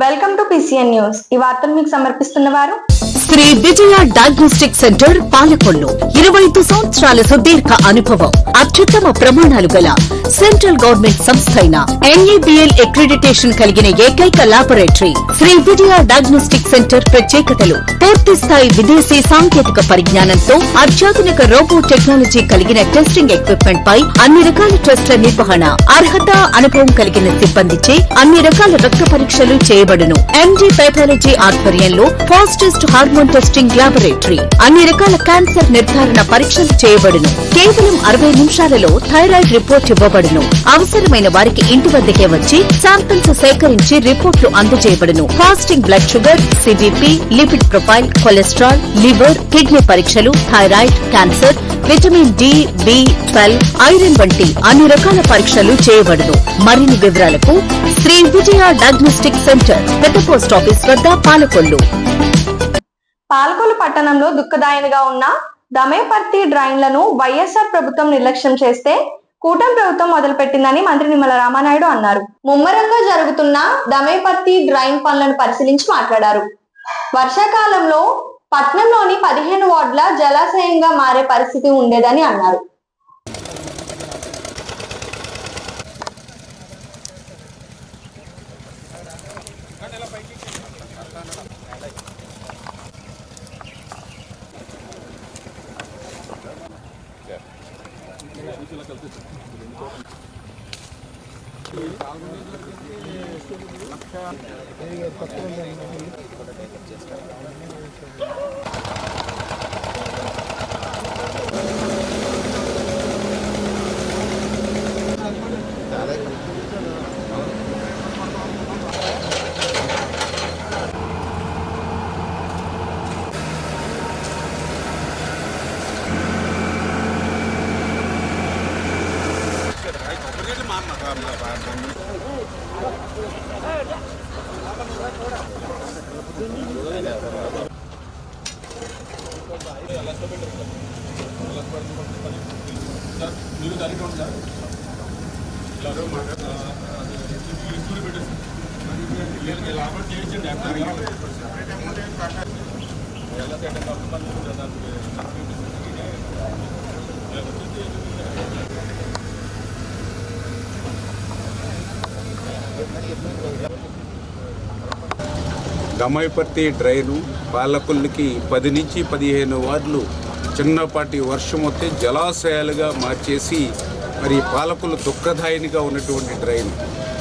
Welcome to PCN news. ఈ వార్తలు మీకు సమర్పిస్తున్నవారు శ్రీ విజయ డయాగ్నోస్టిక్ సెంటర్ పాలకొల్లు. 25 సంవత్సరాల సుదీర్ఘ అనుభవం, అత్యుత్తమ ప్రమాణాలు గల సెంట్రల్ గవర్నమెంట్ సంస్థ అయిన NABL అక్రిడిటేషన్ కలిగిన ఏకైక laboratory Shri Vijaya diagnostic centre. ప్రత్యేకతలు: పూర్తి స్థాయి విదేశీ సాంకేతిక పరిజ్ఞానంతో అత్యాధునిక రోబో టెక్నాలజీ కలిగిన టెస్టింగ్ ఎక్విప్మెంట్ పై అన్ని రకాల టెస్టుల నిర్వహణ, అర్హత, అనుభవం కలిగిన సిబ్బందిచే అన్ని రకాల రక్త పరీక్షలు చేయబడును. MD పైథాలజీ ఆధ్వర్యంలో ఫాస్టెస్ట్ హార్మోన్ టెస్టింగ్ లాబొరేటరీ, అన్ని రకాల క్యాన్సర్ నిర్ధారణ పరీక్షలు చేయబడును. కేవలం 60 నిమిషాలలో థైరాయిడ్ రిపోర్ట్ ఇవ్వబడును. అవసరమైన వారికి ఇంటి వద్దకే వచ్చి శాంపిల్స్ సేకరించి రిపోర్ట్లు అందజేయబడును. Fasting blood sugar, CBP, lipid profile, cholesterol, liver, kidney పరీక్షలు, thyroid, cancer, vitamin D, B12, iron వంటి అన్ని రకాల పరీక్షలు చేయబడును. మరిన్ని వివరాలకు శ్రీ విజయ డయాగ్నోస్టిక్ సెంటర్, పెద్ద పోస్ట్ ఆఫీస్ వద్ద, పాలకొల్లు. పాలకొల్లు పట్టణంలో దుఃఖదాయనిగా ఉన్న దమయపర్తి డ్రైన్లను వైఎస్ఆర్ ప్రభుత్వం నిర్లక్ష్యం చేస్తే కూటమి ప్రభుత్వం మొదలుపెట్టిందని మంత్రి నిమ్మల రామానాయుడు అన్నారు. ముమ్మరంగా జరుగుతున్న దమయపర్తి డ్రైన్ పనులను పరిశీలించి మాట్లాడారు. వర్షాకాలంలో పట్నంలోని 15 వార్డుల జలాశయంగా మారే పరిస్థితి ఉండేదని అన్నారు. దమయపర్తి డ్రైను పాలకొల్లుకి 10 నుంచి 15 వార్డులు చిన్నపాటి వర్షం వస్తే జలాశయాలుగా మార్చేసి మరి పాలకొల్లు దుఃఖదాయినిగా ఉన్నటువంటి డ్రైన్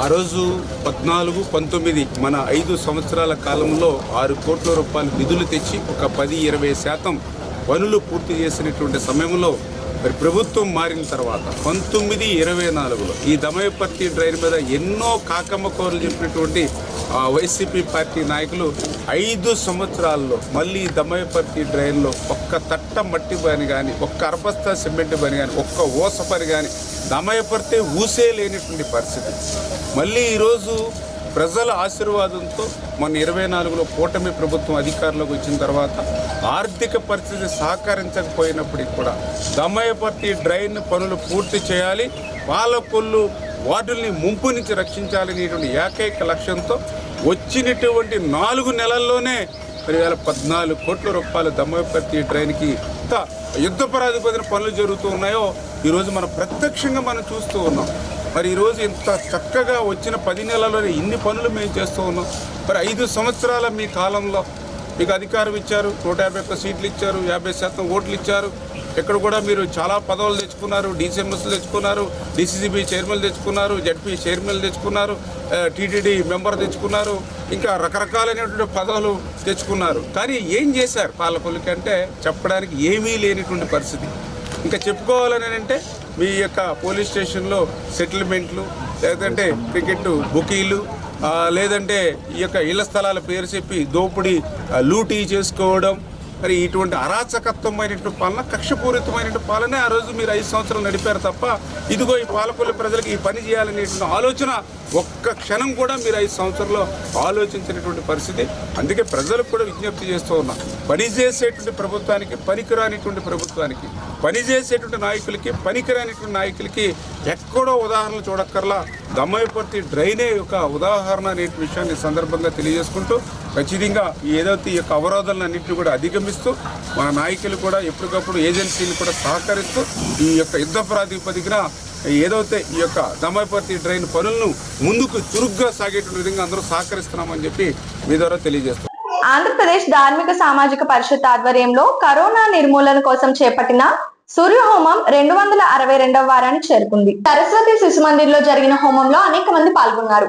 ఆ రోజు 14, 19 మన 5 సంవత్సరాల కాలంలో 6 కోట్ల రూపాయలు నిధులు తెచ్చి ఒక 10-20% పనులు పూర్తి చేసినటువంటి సమయంలో మరి ప్రభుత్వం మారిన తర్వాత 19-24లో ఈ దమయపర్తి డ్రైన్ మీద ఎన్నో కాకమ్మ కోరలు చెప్పినటువంటి వైసీపీ పార్టీ నాయకులు 5 సంవత్సరాల్లో మళ్ళీ దమయపర్తి డ్రైన్లో ఒక్క తట్ట మట్టి పని కానీ, ఒక్క అర్బస్తా సిమెంట్ పని కానీ, ఒక్క ఓస పని కానీ దమయపర్తి ఊసే లేనటువంటి పరిస్థితి. మళ్ళీ ఈరోజు ప్రజల ఆశీర్వాదంతో మొన్న 24లో కూటమి ప్రభుత్వం అధికారంలోకి వచ్చిన తర్వాత ఆర్థిక పరిస్థితి సహకరించకపోయినప్పటికీ కూడా దమయపర్తి డ్రైన్ పనులు పూర్తి చేయాలి, పాలకొల్లు వార్డుల్ని ముంపు నుంచి రక్షించాలనేటువంటి ఏకైక లక్ష్యంతో వచ్చినటువంటి 4 నెలల్లోనే 14 కోట్ల రూపాయల దమయపర్తి డ్రైన్కి యుద్ధ ప్రాతిపదికన పనులు జరుగుతూ ఉన్నాయో ఈరోజు మనం ప్రత్యక్షంగా మనం చూస్తూ ఉన్నాం. మరి ఈరోజు ఇంత చక్కగా వచ్చిన 10 నెలల్లోనే ఇన్ని పనులు మేము చేస్తూ ఉన్నాం. మరి 5 సంవత్సరాల మీ కాలంలో మీకు అధికారం ఇచ్చారు, 151 సీట్లు ఇచ్చారు, 50% ఓట్లు ఇచ్చారు. ఇక్కడ కూడా మీరు చాలా పదవులు తెచ్చుకున్నారు, DCMS తెచ్చుకున్నారు, DCCB చైర్మన్ తెచ్చుకున్నారు, ZP చైర్మన్ తెచ్చుకున్నారు, TTD మెంబర్ తెచ్చుకున్నారు, ఇంకా రకరకాలైనటువంటి పదవులు తెచ్చుకున్నారు. కానీ ఏం చేశారు పాలకొల్లుకి అంటే చెప్పడానికి ఏమీ లేనిటువంటి పరిస్థితి. ఇంకా చెప్పుకోవాలని అంటే మీ యొక్క పోలీస్ స్టేషన్లో సెటిల్మెంట్లు, లేదంటే క్రికెట్ బుకీలు, లేదంటే ఈ యొక్క ఇళ్ల స్థలాల పేరు చెప్పి దోపిడీ లూటీ చేసుకోవడం, మరి ఇటువంటి అరాచకత్వమైనటువంటి పాలన, కక్షపూరితమైనటువంటి పాలనే ఆ రోజు మీరు 5 సంవత్సరాలు నడిపారు తప్ప ఇదిగో ఈ పాలకొల్లు ప్రజలకు ఈ పని చేయాలనేటువంటి ఆలోచన ఒక్క క్షణం కూడా మీరు 5 సంవత్సరాల్లో ఆలోచించినటువంటి పరిస్థితి. అందుకే ప్రజలకు కూడా విజ్ఞప్తి చేస్తూ ఉన్నాం, పని చేసేటువంటి ప్రభుత్వానికి, పనికిరానిటువంటి ప్రభుత్వానికి పనిచేసేటువంటి నాయకులకి, పనికిరానిటువంటి నాయకులకి ఎక్కడో ఉదాహరణలు చూడక్కర్లా దమ్మయపర్తి డ్రైనే ఒక ఉదాహరణ అనే విషయాన్ని సందర్భంగా తెలియజేసుకుంటూ, ఖచ్చితంగా ఏదైతే ఈ యొక్క అవరోధాలన్నింటినీ కూడా అధిగమిస్తూ మా నాయకులు కూడా ఎప్పటికప్పుడు ఏజెన్సీలు కూడా సహకరిస్తూ ఈ యొక్క యుద్ధ ప్రాతిపదికన ఏదైతే ఈ యొక్క దమ్మయపర్తి డ్రైన్ పనులను ముందుకు చురుగ్గా సాగేటువంటి విధంగా అందరూ సహకరిస్తున్నామని చెప్పి మీ ద్వారా తెలియజేస్తాం. ఆంధ్రప్రదేశ్ ధార్మిక సామాజిక పరిషత్ ఆధ్వర్యంలో కరోనా నిర్మూలన కోసం చేపట్టిన సూర్యహోమం 262వ వారానికి చేరుకుంది. సరస్వతి శిశు మందిర్ లో జరిగిన హోమంలో అనేక మంది పాల్గొన్నారు.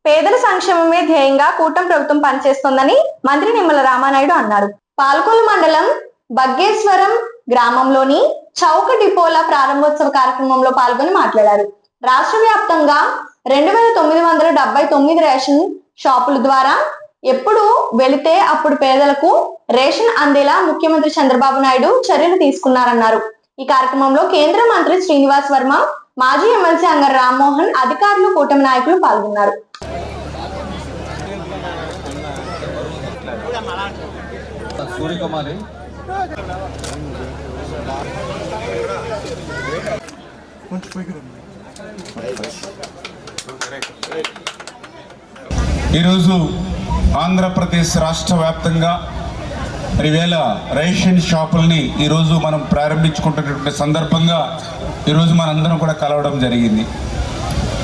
పేదల సంక్షేమమే ధ్యేయంగా కూటమి ప్రభుత్వం పనిచేస్తోందని మంత్రి నిమ్మల రామానాయుడు అన్నారు. పాల్కొల్లు మండలం బగ్గేశ్వరం గ్రామంలోని చౌక డిపోల ప్రారంభోత్సవ కార్యక్రమంలో పాల్గొని మాట్లాడారు. రాష్ట్ర వ్యాప్తంగా 2979 రేషన్ షాపుల ద్వారా ఎప్పుడు వెళితే అప్పుడు పేదలకు రేషన్ అందేలా ముఖ్యమంత్రి చంద్రబాబు నాయుడు చర్యలు తీసుకున్నారన్నారు. ఈ కార్యక్రమంలో కేంద్ర మంత్రి శ్రీనివాస్ వర్మ, మాజీ ఎమ్మెల్సీ అంగర్ రామ్మోహన్, అధికారులు, కూటమి నాయకులు పాల్గొన్నారు. ఈరోజు ఆంధ్రప్రదేశ్ రాష్ట్ర వ్యాప్తంగా 2000 రేషన్ షాపుల్ని ఈరోజు మనం ప్రారంభించుకుంటున్నటువంటి సందర్భంగా ఈరోజు మనందరం కూడా కలవడం జరిగింది.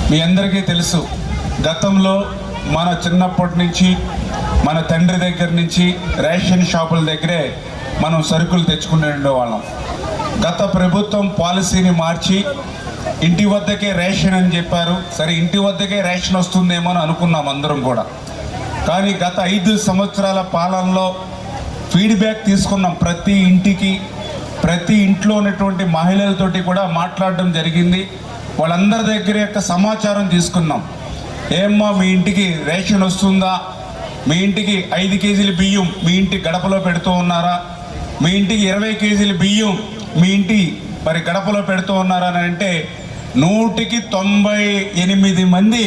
మీ అందరికీ తెలుసు, గతంలో మన చిన్నప్పటి నుంచి మన తండ్రి దగ్గర నుంచి రేషన్ షాపుల దగ్గరే మనం సరుకులు తెచ్చుకునే వాళ్ళం. గత ప్రభుత్వం పాలసీని మార్చి ఇంటి వద్దకే రేషన్ అని చెప్పారు. సరే, ఇంటి వద్దకే రేషన్ వస్తుందేమో అని అనుకున్నాం అందరం కూడా. కానీ గత 5 సంవత్సరాల పాలనలో ఫీడ్బ్యాక్ తీసుకున్నాం. ప్రతి ఇంటికి, ప్రతి ఇంట్లో ఉన్నటువంటి మహిళలతోటి కూడా మాట్లాడడం జరిగింది. వాళ్ళందరి దగ్గర యొక్క సమాచారం తీసుకున్నాం. ఏమ్మా, మీ ఇంటికి రేషన్ వస్తుందా? మీ ఇంటికి 5 కేజీల బియ్యం మీ ఇంటి గడపలో పెడుతూ ఉన్నారా? మీ ఇంటికి 20 కేజీల బియ్యం మీ ఇంటి మరి గడపలో పెడుతూ ఉన్నారా అని అంటే 198 మంది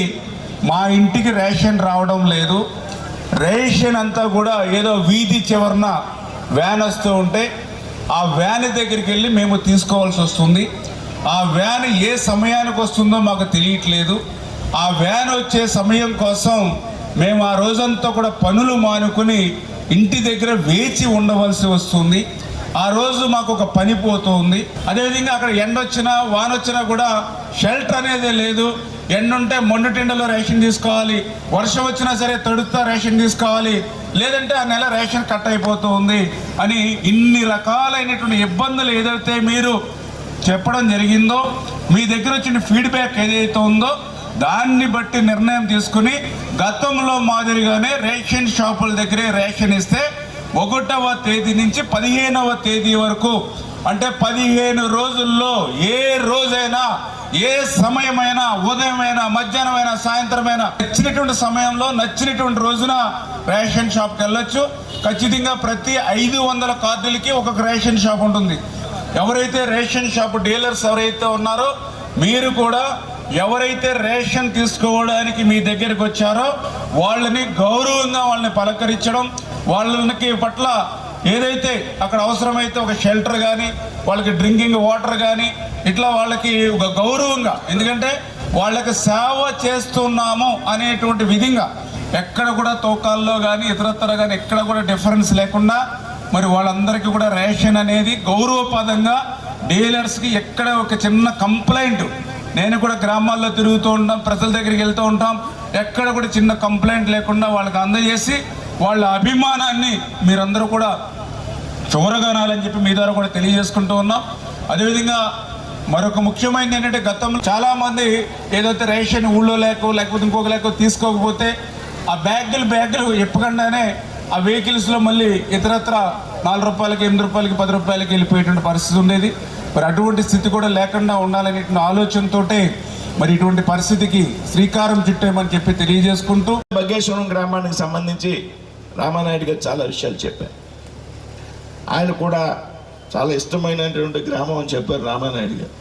మా ఇంటికి రేషన్ రావడం లేదు. రేషన్ అంతా కూడా ఏదో వీధి చివరన వ్యాన్ వస్తూ ఉంటే ఆ వ్యాన్ దగ్గరికి వెళ్ళి మేము తీసుకోవాల్సి వస్తుంది. ఆ వ్యాన్ ఏ సమయానికి వస్తుందో మాకు తెలియట్లేదు. ఆ వ్యాన్ వచ్చే సమయం కోసం మేము ఆ రోజంతా కూడా పనులు మానుకుని ఇంటి దగ్గర వేచి ఉండవలసి వస్తుంది. ఆ రోజు మాకు ఒక పని పోతుంది. అదేవిధంగా అక్కడ ఎండ వచ్చినా వాన వచ్చినా కూడా షెల్టర్ అనేది లేదు. ఎండుంటే మొండుటిండలో రేషన్ తీసుకోవాలి, వర్షం వచ్చినా సరే తడుస్తా రేషన్ తీసుకోవాలి, లేదంటే ఆ నెల రేషన్ కట్ అయిపోతూ ఉంది అని ఇన్ని రకాలైనటువంటి ఇబ్బందులు ఏదైతే మీరు చెప్పడం జరిగిందో మీ దగ్గర వచ్చిన ఫీడ్బ్యాక్ ఏదైతే ఉందో దాన్ని బట్టి నిర్ణయం తీసుకుని గతంలో మాదిరిగానే రేషన్ షాపుల దగ్గరే రేషన్ ఇస్తే 1వ తేదీ నుంచి 15వ తేదీ వరకు అంటే 15 రోజుల్లో ఏ రోజైనా ఏ సమయమైనా ఉదయమైనా మధ్యాహ్నమైనా సాయంత్రమైనా నచ్చినటువంటి సమయంలో నచ్చినటువంటి రోజున రేషన్ షాప్కి వెళ్ళొచ్చు. ఖచ్చితంగా ప్రతి 500 కార్డులకి ఒక్కొక్క రేషన్ షాప్ ఉంటుంది. ఎవరైతే రేషన్ షాప్ డీలర్స్ ఎవరైతే ఉన్నారో మీరు కూడా ఎవరైతే రేషన్ తీసుకోవడానికి మీ దగ్గరికి వచ్చారో వాళ్ళని గౌరవంగా వాళ్ళని పలకరించడం, వాళ్ళకి పట్ల ఏదైతే అక్కడ అవసరమైతే ఒక షెల్టర్ కానీ వాళ్ళకి డ్రింకింగ్ వాటర్ కానీ ఇట్లా వాళ్ళకి ఒక గౌరవంగా, ఎందుకంటే వాళ్ళకి సేవ చేస్తున్నాము అనేటువంటి విధంగా ఎక్కడ కూడా తూకాల్లో కానీ ఇతరత్ర కానీ ఎక్కడ కూడా డిఫరెన్స్ లేకుండా మరి వాళ్ళందరికీ కూడా రేషన్ అనేది గౌరవపదంగా డీలర్స్కి ఎక్కడ ఒక చిన్న కంప్లైంట్, నేను కూడా గ్రామాల్లో తిరుగుతూ ఉంటాం, ప్రజల దగ్గరికి వెళ్తూ ఉంటాం, ఎక్కడ కూడా చిన్న కంప్లైంట్ లేకుండా వాళ్ళకి అందజేసి వాళ్ళ అభిమానాన్ని మీరందరూ కూడా చూరగనాలని చెప్పి మీ ద్వారా కూడా తెలియజేసుకుంటూ ఉన్నాం. అదేవిధంగా మరొక ముఖ్యమైనది ఏంటంటే గతంలో చాలామంది ఏదైతే రేషన్ ఊళ్ళో లేకపోతే ఇంకొక తీసుకోకపోతే ఆ బ్యాగులు ఎప్పకుండానే ఆ వెహికల్స్లో మళ్ళీ ఇతరత్ర 4 రూపాయలకి 8 రూపాయలకి 10 రూపాయలకి వెళ్ళిపోయేటువంటి పరిస్థితి ఉండేది. మరి అటువంటి స్థితి కూడా లేకుండా ఉండాలనే ఆలోచనతోటే మరి ఇటువంటి పరిస్థితికి శ్రీకారం చుట్టామని చెప్పి తెలియజేసుకుంటూ బగ్గేశ్వరం గ్రామానికి సంబంధించి రామానాయుడు గారు చాలా విషయాలు చెప్పారు. ఆయన కూడా చాలా ఇష్టమైనటువంటి గ్రామం అని చెప్పారు రామానాయుడు గారు.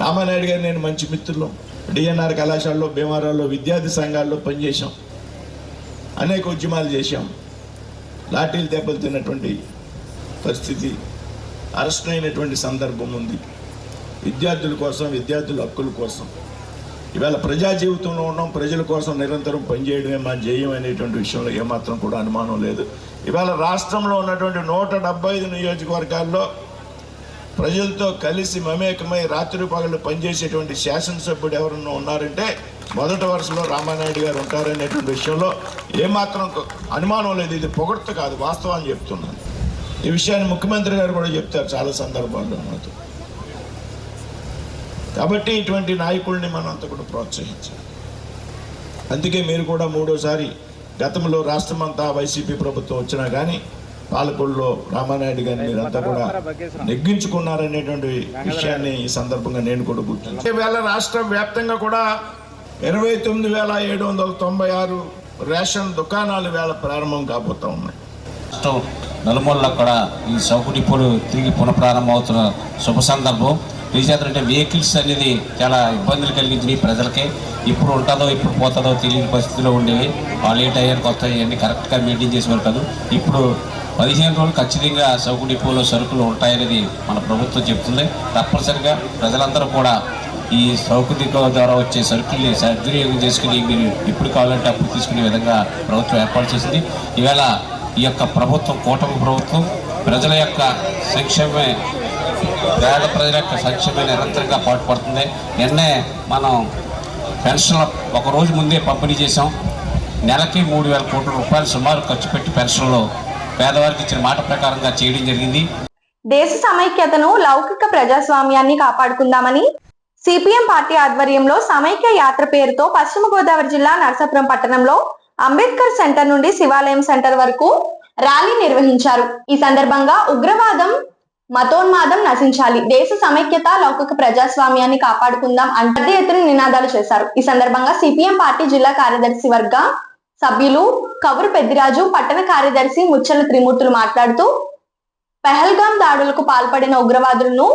రామానాయుడు గారు నేను మంచి మిత్రులు, డిఎన్ఆర్ కళాశాలలో భీమవరంలో విద్యార్థి సంఘాల్లో పనిచేశాం, అనేక ఉద్యమాలు చేశాం. లాఠీలు దెబ్బలు తిన్నటువంటి పరిస్థితి, అరెస్ట్ అయినటువంటి సందర్భం ఉంది. విద్యార్థుల కోసం, విద్యార్థుల హక్కుల కోసం ఇవాళ ప్రజా జీవితంలో ఉన్నాం. ప్రజల కోసం నిరంతరం పనిచేయడమే మా ధ్యేయం అనేటువంటి విషయంలో ఏమాత్రం కూడా అనుమానం లేదు. ఇవాళ రాష్ట్రంలో ఉన్నటువంటి 175 నియోజకవర్గాల్లో ప్రజలతో కలిసి మమేకమై రాత్రి పగళ్ళు పనిచేసేటువంటి శాసనసభ్యుడు ఎవరన్నా ఉన్నారంటే మొదటి వరుసలో రామానాయుడు గారు ఉంటారనేటువంటి విషయంలో ఏమాత్రం అనుమానం లేదు. ఇది పొగడ్త కాదు, వాస్తవాన్ని చెప్తున్నాను. ఈ విషయాన్ని ముఖ్యమంత్రి గారు కూడా చెప్తారు చాలా సందర్భాల్లో మాతో. కాబట్టి ఇటువంటి నాయకుల్ని మనం అంతా కూడా ప్రోత్సహించాలి. అందుకే మీరు కూడా 3వసారి గతంలో రాష్ట్రమంతా వైసీపీ ప్రభుత్వం వచ్చినా కానీ పాలకొల్లో రామానాయుడు గారిని మీరంతా కూడా నెగ్గించుకున్నారనేటువంటి విషయాన్ని ఈ సందర్భంగా నేను కూడా గుర్తించాను. ఈవేళ రాష్ట్ర వ్యాప్తంగా కూడా 29,796 రేషన్ దుకాణాలు వేళ ప్రారంభం కాబోతూ ఉన్నాయి. రాష్ట్రం నలుమూలలో కూడా ఈ సౌకు డిపోలు తిరిగి పునఃప్రారంభం అవుతున్న శుభ సందర్భం. అంటే వెహికల్స్ అనేది చాలా ఇబ్బందులు కలిగించినాయి ప్రజలకే. ఇప్పుడు ఉంటుందో ఇప్పుడు పోతుందో తెలియని పరిస్థితిలో ఉండేవి. వాళ్ళు ఏ టైర్ కొత్త ఇవన్నీ కరెక్ట్గా మెయింటైన్ చేసేవారు కాదు. ఇప్పుడు 15 రోజులు ఖచ్చితంగా సౌకు డిపోలో సరుకులు ఉంటాయనేది మన ప్రభుత్వం చెప్తుంది. తప్పనిసరిగా ప్రజలందరూ కూడా ఈ సౌకు డిపో ద్వారా వచ్చే సరుకుల్ని సద్వినియోగం చేసుకుని మీరు ఎప్పుడు కావాలంటే అప్పుడు తీసుకునే విధంగా ప్రభుత్వం ఏర్పాటు చేసింది. ఈవేళ ఈ యొక్క ప్రభుత్వం, కూటమి ప్రభుత్వం ప్రజల యొక్క సంక్షేమమే, పేద ప్రజల యొక్క సంక్షేమమే నిరంతరంగా పాటుపడుతుంది. నిన్నే మనం పెన్షన్లు ఒక రోజు ముందే పంపిణీ చేసాం. నెలకి 3,000 కోట్ల రూపాయలు సుమారు ఖర్చు పెట్టి పెన్షన్లు పేదవారికి ఇచ్చిన మాట ప్రకారంగా చేయడం జరిగింది. దేశ సమైక్యతను, లౌకిక ప్రజాస్వామ్యాన్ని కాపాడుకుందామని సిపిఎం పార్టీ ఆధ్వర్యంలో సమైక్య యాత్ర పేరుతో పశ్చిమ గోదావరి జిల్లా నరసాపురం పట్టణంలో అంబేద్కర్ సెంటర్ నుండి శివాలయం సెంటర్ వరకు ర్యాలీ నిర్వహించారు. ఈ సందర్భంగా ఉగ్రవాదం, మతోన్మాదం నశించాలి, దేశ సమైక్యత, లౌకిక ప్రజాస్వామ్యాన్ని కాపాడుకుందాం అంటూ పెద్ద ఎత్తున నినాదాలు చేశారు. ఈ సందర్భంగా సిపిఎం పార్టీ జిల్లా కార్యదర్శి వర్గ సభ్యులు కవురు పెద్దిరాజు, పట్టణ కార్యదర్శి ముచ్చల త్రిమూర్తులు మాట్లాడుతూ పెహల్గాం దాడులకు పాల్పడిన ఉగ్రవాదులను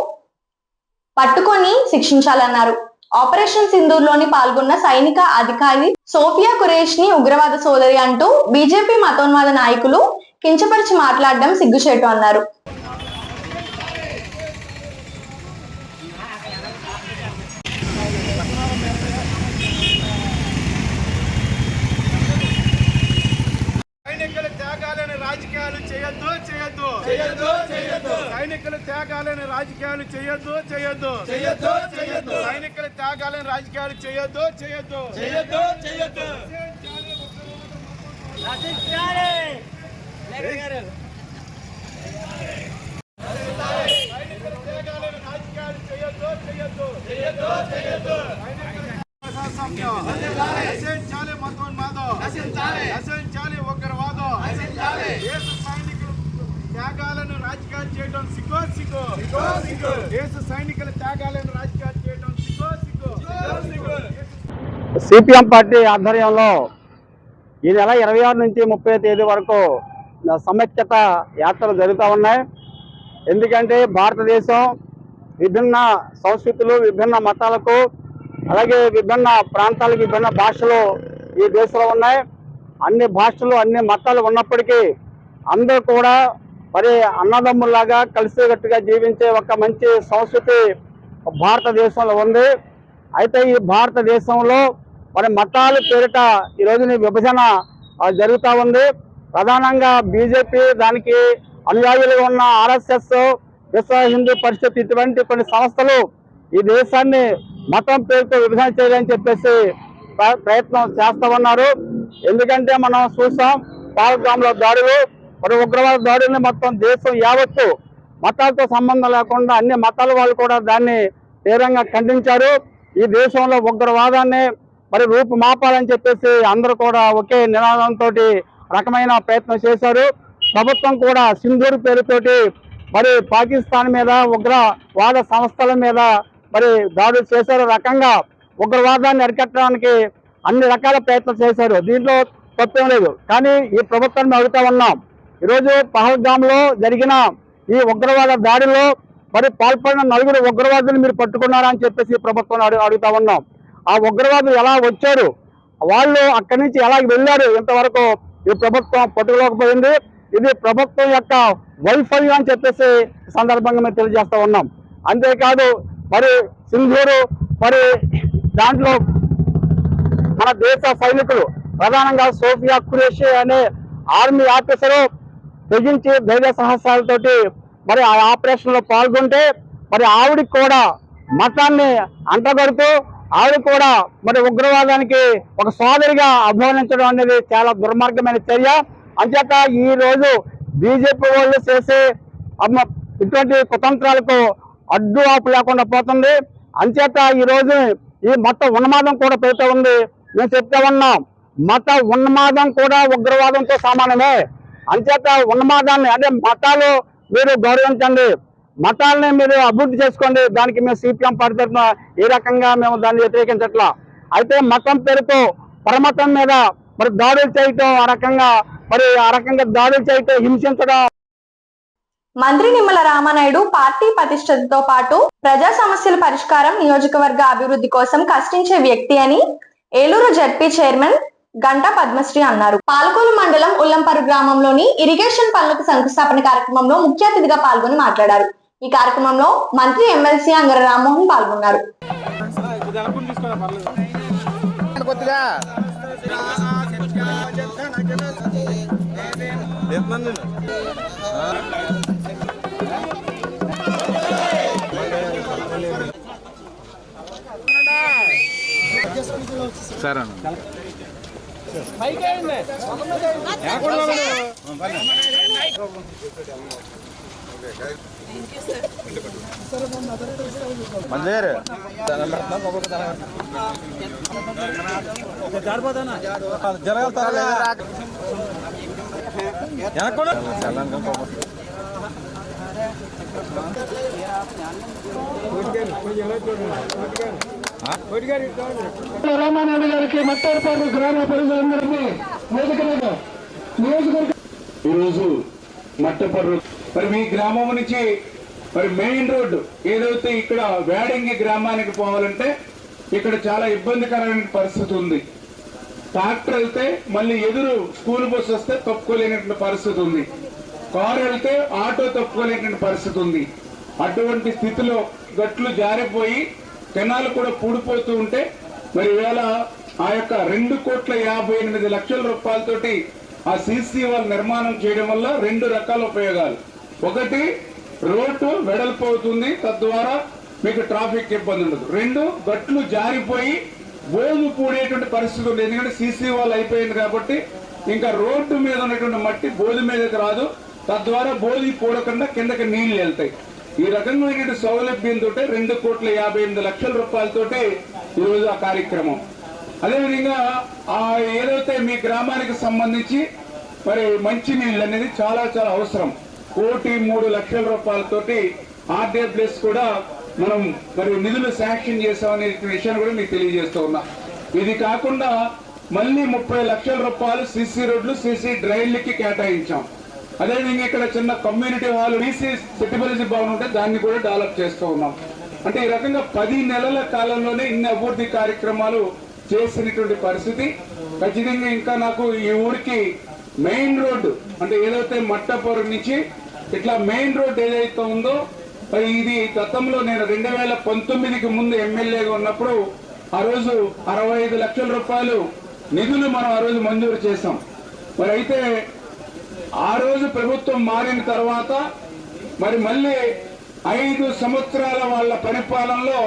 పట్టుకొని శిక్షించాలన్నారు. ఆపరేషన్ సింధూర్లోని పాల్గొన్న సైనిక అధికారి సోఫియా ఖురేష్ ని ఉగ్రవాద సోదరి అంటూ బీజేపీ మతోన్మాద నాయకులు కించపరిచి మాట్లాడడం సిగ్గుచేటు అన్నారు. సైనికుల త్యాగాలను రాజకీయాలు చేయొద్దు చేయొద్దు చేయొద్దు చేయొద్దు సైనికుల త్యాగాలను రాజకీయాలు చేయొద్దు చేయొద్దు చేయొద్దు చేయొద్దు సైనికుల త్యాగాలను రాజకీయాలు చేయొద్దు చేయొద్దు చేయొద్దు చేయొద్దు రాజకీయాలు సైనికుల త్యాగాలను రాజకీయాలు చేయొద్దు చేయొద్దు చేయొద్దు దేశ సైనికుల త్యాగాలను రాజకీయాలు చేయడం సిగ్గు. సిపిఎం పార్టీ ఆధ్వర్యంలో ఈ నెల 26 నుంచి 30 తేదీ వరకు సమైక్యత యాత్రలు జరుగుతూ ఉన్నాయి. ఎందుకంటే భారతదేశం విభిన్న సంస్కృతులు, విభిన్న మతాలకు, అలాగే విభిన్న ప్రాంతాలకు విభిన్న భాషలు ఈ దేశంలో ఉన్నాయి. అన్ని భాషలు, అన్ని మతాలు ఉన్నప్పటికీ అందరూ కూడా మరి అన్నదమ్ముల్లాగా కలిసికట్టుగా జీవించే ఒక మంచి సంస్కృతి భారతదేశంలో ఉంది. అయితే ఈ భారతదేశంలో మరి మతాల పేరిట ఈ రోజున విభజన జరుగుతూ ఉంది. ప్రధానంగా బీజేపీ, దానికి అనుయాయులుగా ఉన్న ఆర్ఎస్ఎస్, విశ్వ హిందూ పరిషత్ ఇటువంటి కొన్ని సంస్థలు ఈ దేశాన్ని మతం పేరుతో విభజన చేయాలని చెప్పేసి ప్రయత్నం చేస్తూ ఉన్నారు. ఎందుకంటే మనం చూసాం పహల్గామ్లో దాడులు, మరి ఉగ్రవాద దాడుల్ని మొత్తం దేశం యావత్తు మతాలతో సంబంధం లేకుండా అన్ని మతాల వాళ్ళు కూడా దాన్ని తీవ్రంగా ఖండించారు. ఈ దేశంలో ఉగ్రవాదాన్ని మరి రూపుమాపాలని చెప్పేసి అందరూ కూడా ఒకే నినాదంతో రకమైన ప్రయత్నం చేశారు. ప్రభుత్వం కూడా సింధూర్ పేరుతోటి మరి పాకిస్తాన్ మీద, ఉగ్రవాద సంస్థల మీద మరి దాడులు చేశారు. రకంగా ఉగ్రవాదాన్ని అరికట్టడానికి అన్ని రకాల ప్రయత్నం చేశారు. దీంట్లో తప్పేం లేదు. కానీ ఈ ప్రభుత్వాన్ని అడుగుతా ఉన్నాం, ఈరోజు పహల్గామ్లో జరిగిన ఈ ఉగ్రవాద దాడిలో మరి పాల్పడిన 4 ఉగ్రవాదులు మీరు పట్టుకున్నారని చెప్పేసి ప్రభుత్వాన్ని అడుగుతా ఉన్నాం. ఆ ఉగ్రవాదులు ఎలా వచ్చారు, వాళ్ళు అక్కడి నుంచి ఎలా వెళ్ళారు, ఇంతవరకు ఈ ప్రభుత్వం పట్టుకోలేకపోయింది. ఇది ప్రభుత్వం యొక్క వైఫల్యం అని చెప్పేసి సందర్భంగా మేము తెలియజేస్తా ఉన్నాం. అంతేకాదు మరి సింధూరు మరి దాంట్లో మన దేశ సైనికులు, ప్రధానంగా సోఫియా ఖురేషి అనే ఆర్మీ ఆఫీసరు తెగించి ధైర్య సాహసాలతోటి మరి ఆ ఆపరేషన్ లో పాల్గొంటే మరి ఆవిడికి కూడా మతాన్ని అంటగడుతూ ఆవిడ కూడా మరి ఉగ్రవాదానికి ఒక సోదరిగా అభివర్ణించడం అనేది చాలా దుర్మార్గమైన చర్య. అంచేత ఈ రోజు బీజేపీ వాళ్ళు చేసే ఇటువంటి కుతంత్రాలకు అడ్డు ఆపు లేకుండా పోతుంది. అంచేత ఈ రోజు ఈ మత ఉన్మాదం కూడా పెరుగుతూ ఉంది. మేము చెప్తా ఉన్నాం, మత ఉన్మాదం కూడా ఉగ్రవాదంతో సమానమే. అంచేత ఉన్మాదాన్ని అంటే మతాలు మీరు గౌరవించండి, మతాలని మీరు అభివృద్ధి చేసుకోండి. దానికి మేము సిపిఎం పార్టీ తరఫున ఏ రకంగా మేము దాన్ని వ్యతిరేకించట్లా. అయితే మతం పేరుతో పరమతం మీద మరి దాడులు చేయటం, ఆ రకంగా దాడులు చేయటం, హింసించడం. మంత్రి నిమ్మల రామానాయుడు పార్టీ ప్రతిష్టతతో పాటు ప్రజా సమస్యల పరిష్కారం, నియోజకవర్గ అభివృద్ధి కోసం కష్టించే వ్యక్తి అని ఏలూరు జడ్పీ చైర్మన్ గంటా పద్మశ్రీ అన్నారు. పాలకొల్లు మండలం ఉల్లంపరు గ్రామంలోని ఇరిగేషన్ పనులకు శంకుస్థాపన కార్యక్రమంలో ముఖ్య అతిథిగా పాల్గొని మాట్లాడారు. ఈ కార్యక్రమంలో మంత్రి ఎమ్మెల్సీ అంగర రామ్మోహన్ పాల్గొన్నారు. రామానాయుడు గారికి మట్టారపాడు గ్రామ ప్రజలందరినీ ఈరోజు మట్టపర్రు మరి మీ గ్రామం నుంచి మరి మెయిన్ రోడ్డు ఏదైతే ఇక్కడ వేడంగి గ్రామానికి పోవాలంటే ఇక్కడ చాలా ఇబ్బందికరమైన పరిస్థితి ఉంది. ట్రాక్టర్ వెళ్తే మళ్ళీ ఎదురు స్కూల్ బస్సు వస్తే తప్పుకోలేనటువంటి పరిస్థితి ఉంది. కారు వెళ్తే ఆటో తప్పుకోలేనటువంటి పరిస్థితి ఉంది. అటువంటి స్థితిలో గట్లు జారిపోయి కెనాలు కూడా పూడిపోతూ ఉంటే మరి ఇవాళ ఆ యొక్క 2,58,00,000 రూపాయలతోటి ఆ సీసీ వాల్ నిర్మాణం చేయడం వల్ల 2 రకాల ఉపయోగాలు. ఒకటి, రోడ్డు వెడల్పు అవుతుంది, తద్వారా మీకు ట్రాఫిక్ ఇబ్బంది ఉండదు. 2, గట్లు జారిపోయి బోధు పూడేటువంటి పరిస్థితి ఉంది. ఎందుకంటే సీసీ వాల్ అయిపోయింది కాబట్టి ఇంకా రోడ్డు మీద ఉన్నటువంటి మట్టి బోధి మీదకి రాదు, తద్వారా బోధి పూడకుండా కిందకి నీళ్లు వెళ్తాయి. ఈ రకమైనటువంటి సౌలభ్యంతో 2,58,00,000 రూపాయలతోటి ఈరోజు ఆ కార్యక్రమం. అదేవిధంగా ఏదైతే మీ గ్రామానికి సంబంధించి మరి మంచి నీళ్ళు అనేది చాలా చాలా అవసరం. 1,03,00,000 రూపాయలతోటి RDF కూడా మనం మరి నిధులు శాంక్షన్ చేసామనే విషయాన్ని కూడా మీకు తెలియజేస్తూ ఉన్నా. ఇది కాకుండా మళ్ళీ 30 లక్షల రూపాయలు CC రోడ్లు CC డ్రైన్లకి కేటాయించాం. అదేవిధంగా ఇక్కడ చిన్న కమ్యూనిటీ హాల్ BC సెటిబిలిటీ భవన్ ఉంటే దాన్ని కూడా డెవలప్ చేస్తూ ఉన్నాం. అంటే ఈ రకంగా 10 నెలల కాలంలోనే ఇన్ని అభివృద్ధి కార్యక్రమాలు చేసినటువంటి పరిస్థితి. ఖచ్చితంగా ఇంకా నాకు ఈ ఊరికి మెయిన్ రోడ్డు అంటే ఏదైతే మట్టపురం నుంచి ఇట్లా మెయిన్ రోడ్ ఏదైతే ఉందో మరి ఇది గతంలో నేను 2019కి ముందు ఎమ్మెల్యేగా ఉన్నప్పుడు ఆ రోజు 65 లక్షల రూపాయలు నిధులు మనం ఆ రోజు మంజూరు చేశాం. మరి అయితే ఆ రోజు ప్రభుత్వం మారిన తర్వాత మరి మళ్ళీ 5 సంవత్సరాల వాళ్ళ పరిపాలనలో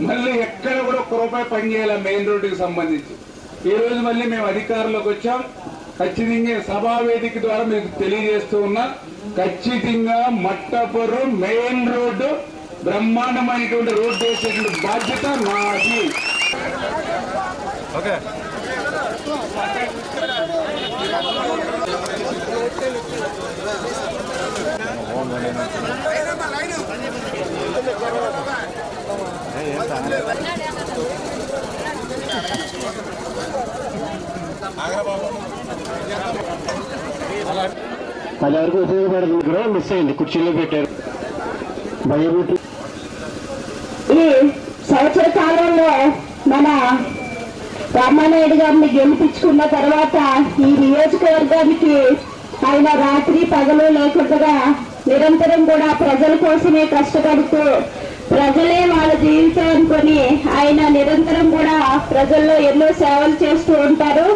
మళ్ళీ ఎక్కడ కూడా ఒక్క రూపాయి పనిచేయాలి మెయిన్ రోడ్డుకి సంబంధించి. ఈ రోజు మళ్ళీ మేము అధికారంలోకి వచ్చాం. ఖచ్చితంగా సభావేదిక ద్వారా మీకు తెలియజేస్తూ ఉన్నా, ఖచ్చితంగా మట్టపురం మెయిన్ రోడ్డు బ్రహ్మాండమైనటువంటి రోడ్డు వేసేటువంటి బాధ్యత నాది. ఓకే అది వరకు ఉపయోగపడుతుంది కూడా మిస్ అయింది, కుర్చీలో పెట్టారు. భయపెట్టి ఈ సంవత్సర కాలంలో మన రామానాయుడు గారిని గెలిపించుకున్న తర్వాత ఈ నియోజకవర్గానికి ఆయన రాత్రి పగలు లేకుండా నిరంతరం కూడా ప్రజల కోసమే కష్టపడుతూ ప్రజలే వాళ్ళ జీవితం అనుకొని ఆయన నిరంతరం కూడా ప్రజల్లో ఎన్నో సేవలు చేస్తూ ఉంటారు.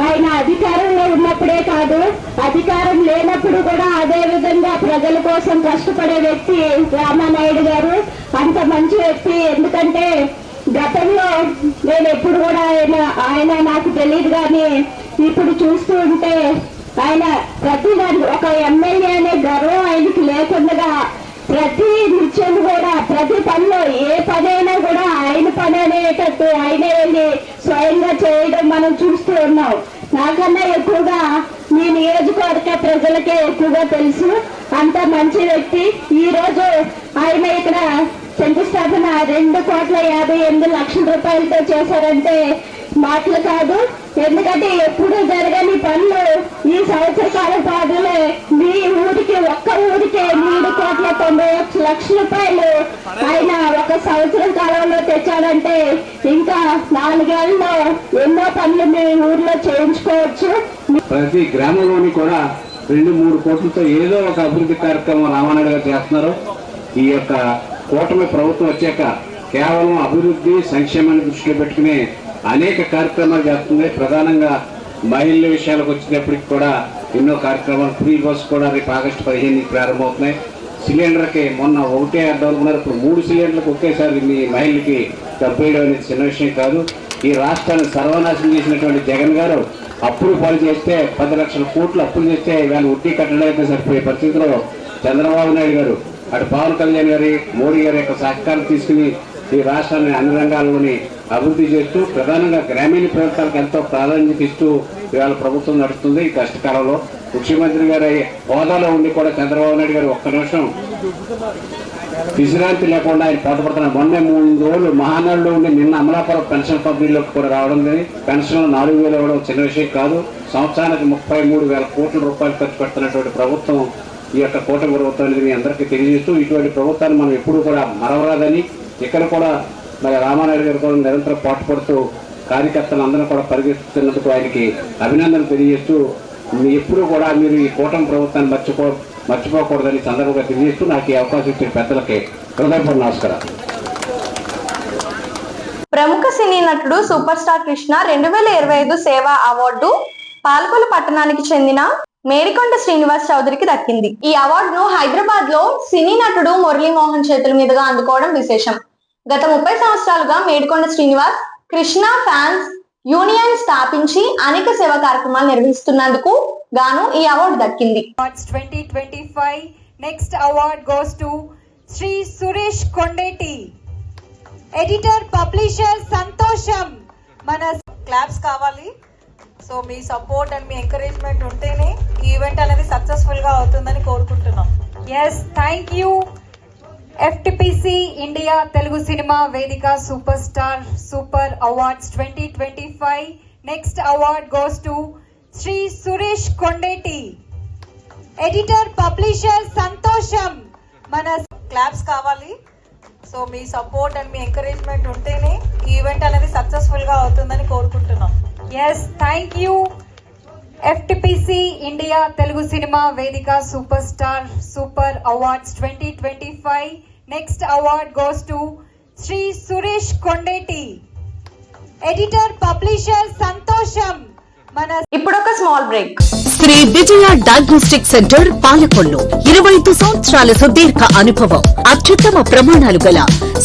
ఆయన అధికారంలో ఉన్నప్పుడే కాదు, అధికారం లేనప్పుడు కూడా అదే విధంగా ప్రజల కోసం కష్టపడే వ్యక్తి రామానాయుడు గారు. అంత మంచి వ్యక్తి. ఎందుకంటే గతంలో నేను ఎప్పుడు కూడా ఆయన నాకు తెలియదు, కానీ ఇప్పుడు చూస్తూ ఉంటే ఆయన ప్రతి ఒక ఎమ్మెల్యే అనే గర్వం ఆయనకి లేకుండా ప్రతి నిత్యం కూడా ప్రతి పనిలో ఏ పనైనా కూడా ఆయన పని అనేటట్టు ఆయనే వెళ్ళి స్వయంగా చేయడం మనం చూస్తూ ఉన్నాం. నాకన్నా ఎక్కువగా మీ నియోజకవర్గ ప్రజలకే ఎక్కువగా తెలుసు. అంత మంచి వ్యక్తి. ఈ రోజు ఆయన ఇక్కడ శంకుస్థాపన 2,58,00,000 రూపాయలతో చేశారంటే మాటలు కాదు. ఎందుకంటే ఎప్పుడు జరగని పనులు ఈ సంవత్సర కాల పాటులో మీ ఊరికి ఒక్క ఊరికే 3,91,00,000 రూపాయలు ఆయన ఒక సంవత్సరం కాలంలో తెచ్చాడంటే ఇంకా 4 ఏళ్లలో ఎన్నో పనులు మీ ఊర్లో చేయించుకోవచ్చు. ప్రతి గ్రామంలోని కూడా 2-3 కోట్లతో ఏదో ఒక అభివృద్ధి కార్యక్రమం రామానాయుడు గారు చేస్తున్నారు. ఈ యొక్క కూటమి ప్రభుత్వం వచ్చాక కేవలం అభివృద్ధి సంక్షేమాన్ని దృష్టిలో పెట్టుకుని అనేక కార్యక్రమాలు చేస్తుంది. ప్రధానంగా మహిళల విషయాలకు వచ్చేటప్పటికి కూడా ఎన్నో కార్యక్రమాలు. ఫ్రీ బస్ కూడా రేపు ఆగస్టు 15 ప్రారంభమవుతున్నాయి. సిలిండర్కి మొన్న 1.6 ఉన్నారు, ఇప్పుడు 3 సిలిండర్లకు ఒకేసారి మీ మహిళలకి డబ్బేయడం అనేది చిన్న విషయం కాదు. ఈ రాష్ట్రాన్ని సర్వనాశనం చేసినటువంటి జగన్ గారు అప్పులు పాలు చేస్తే 10 లక్షల కోట్లు అప్పులు చేస్తే ఇవాళ వడ్డీ కట్టడానికి సరిపోయే పరిస్థితిలో చంద్రబాబు నాయుడు గారు అటు పవన్ కళ్యాణ్ గారి మోడీ గారి యొక్క సహకారం తీసుకుని ఈ రాష్ట్రాన్ని అన్ని రంగాల్లోని అభివృద్ధి చేస్తూ ప్రధానంగా గ్రామీణ ప్రాంతాలకు ఎంతో ప్రాధాన్యత ఇస్తూ ఇవాళ ప్రభుత్వం నడుస్తుంది. ఈ కష్టకాలంలో ముఖ్యమంత్రి గారి హోదాలో ఉండి కూడా చంద్రబాబు నాయుడు గారు ఒక్క నిమిషం విశ్రాంతి లేకుండా ఆయన పాటుపడుతున్నారు. మొన్న 3 రోజులు మహానాడులో ఉండి నిన్న అమలాపురం పెన్షన్ పంపిణీలోకి కూడా రావడం జరిగింది. పెన్షన్ 4,000 ఇవ్వడం చిన్న విషయం కాదు. సంవత్సరానికి 33,000 కోట్ల రూపాయలు ఖర్చు పెడుతున్నటువంటి ప్రభుత్వం ఈ యొక్క కూటమి ప్రభుత్వం అనేది మీ అందరికీ తెలియజేస్తూ ఇటువంటి ప్రభుత్వాన్ని మనం ఎప్పుడూ కూడా మరవరాదని, ఇక్కడ కూడా మరి రామానాయుడు గారు కూడా నిరంతరం పాటుపడుతూ కార్యకర్తలు అందరూ కూడా పరిగెత్తుతున్నందుకు ఆయనకి అభినందనలు తెలియజేస్తూ ఎప్పుడూ కూడా మీరు ఈ కూటమి ప్రభుత్వాన్ని మర్చిపోకూడదని సందర్భంగా తెలియజేస్తూ నాకు ఈ అవకాశం ఇచ్చిన పెద్దలకి హృదయపూర్వక నమస్కారం. ప్రముఖ సినీ నటుడు సూపర్ స్టార్ కృష్ణ 2025 సేవా అవార్డు పాలకొల్లు పట్టణానికి చెందిన మేడికొండ శ్రీనివాస్ చౌదరికి దక్కింది. ఈ అవార్డును హైదరాబాద్ లో సినీ నటుడు మురళీమోహన్ చేతుల మీదుగా అందుకోవడం విశేషం. గత 30 సంవత్సరాలుగా మేడికొండ శ్రీనివాస్ కృష్ణ ఫ్యాన్స్ యూనియన్ స్థాపించి అనేక సేవా కార్యక్రమాలు నిర్వహిస్తున్నందుకు గాను ఈ అవార్డు దక్కింది. 2025 next award goes to Shri Suresh Kondeti, editor publisher సంతోషం. మన క్లాప్స్ కావాలి. సో మీ సపోర్ట్ అండ్ మీ ఎంకరేజ్మెంట్ ఉంటేనే ఈ ఈవెంట్ అనేది సక్సెస్ఫుల్ గా అవుతుందని కోరుకుంటున్నాం. Yes, thank you FTPC India Telugu Cinema Vedika Superstar Super Awards 2025. Next award goes to Sri Suresh Kondeti. Editor Publisher Santosham. Mana claps kavali. So me support and మీ encouragement ఉంటేనే ఈ event అనేది successful గా అవుతుందని కోరుకుంటున్నాం. Yes, thank you. FTPC India Telugu Cinema Vedika Superstar Super Awards 2025. Next award goes to Sri Suresh Kondeti. Editor Publisher Santosham. ఇప్పుడు ఒక small break. Shri Vijaya diagnostic centre Palakollu 25 సంవత్సరాల సుదీర్ఘ అనుభవం, అత్యుత్తమ ప్రమాణాలు గల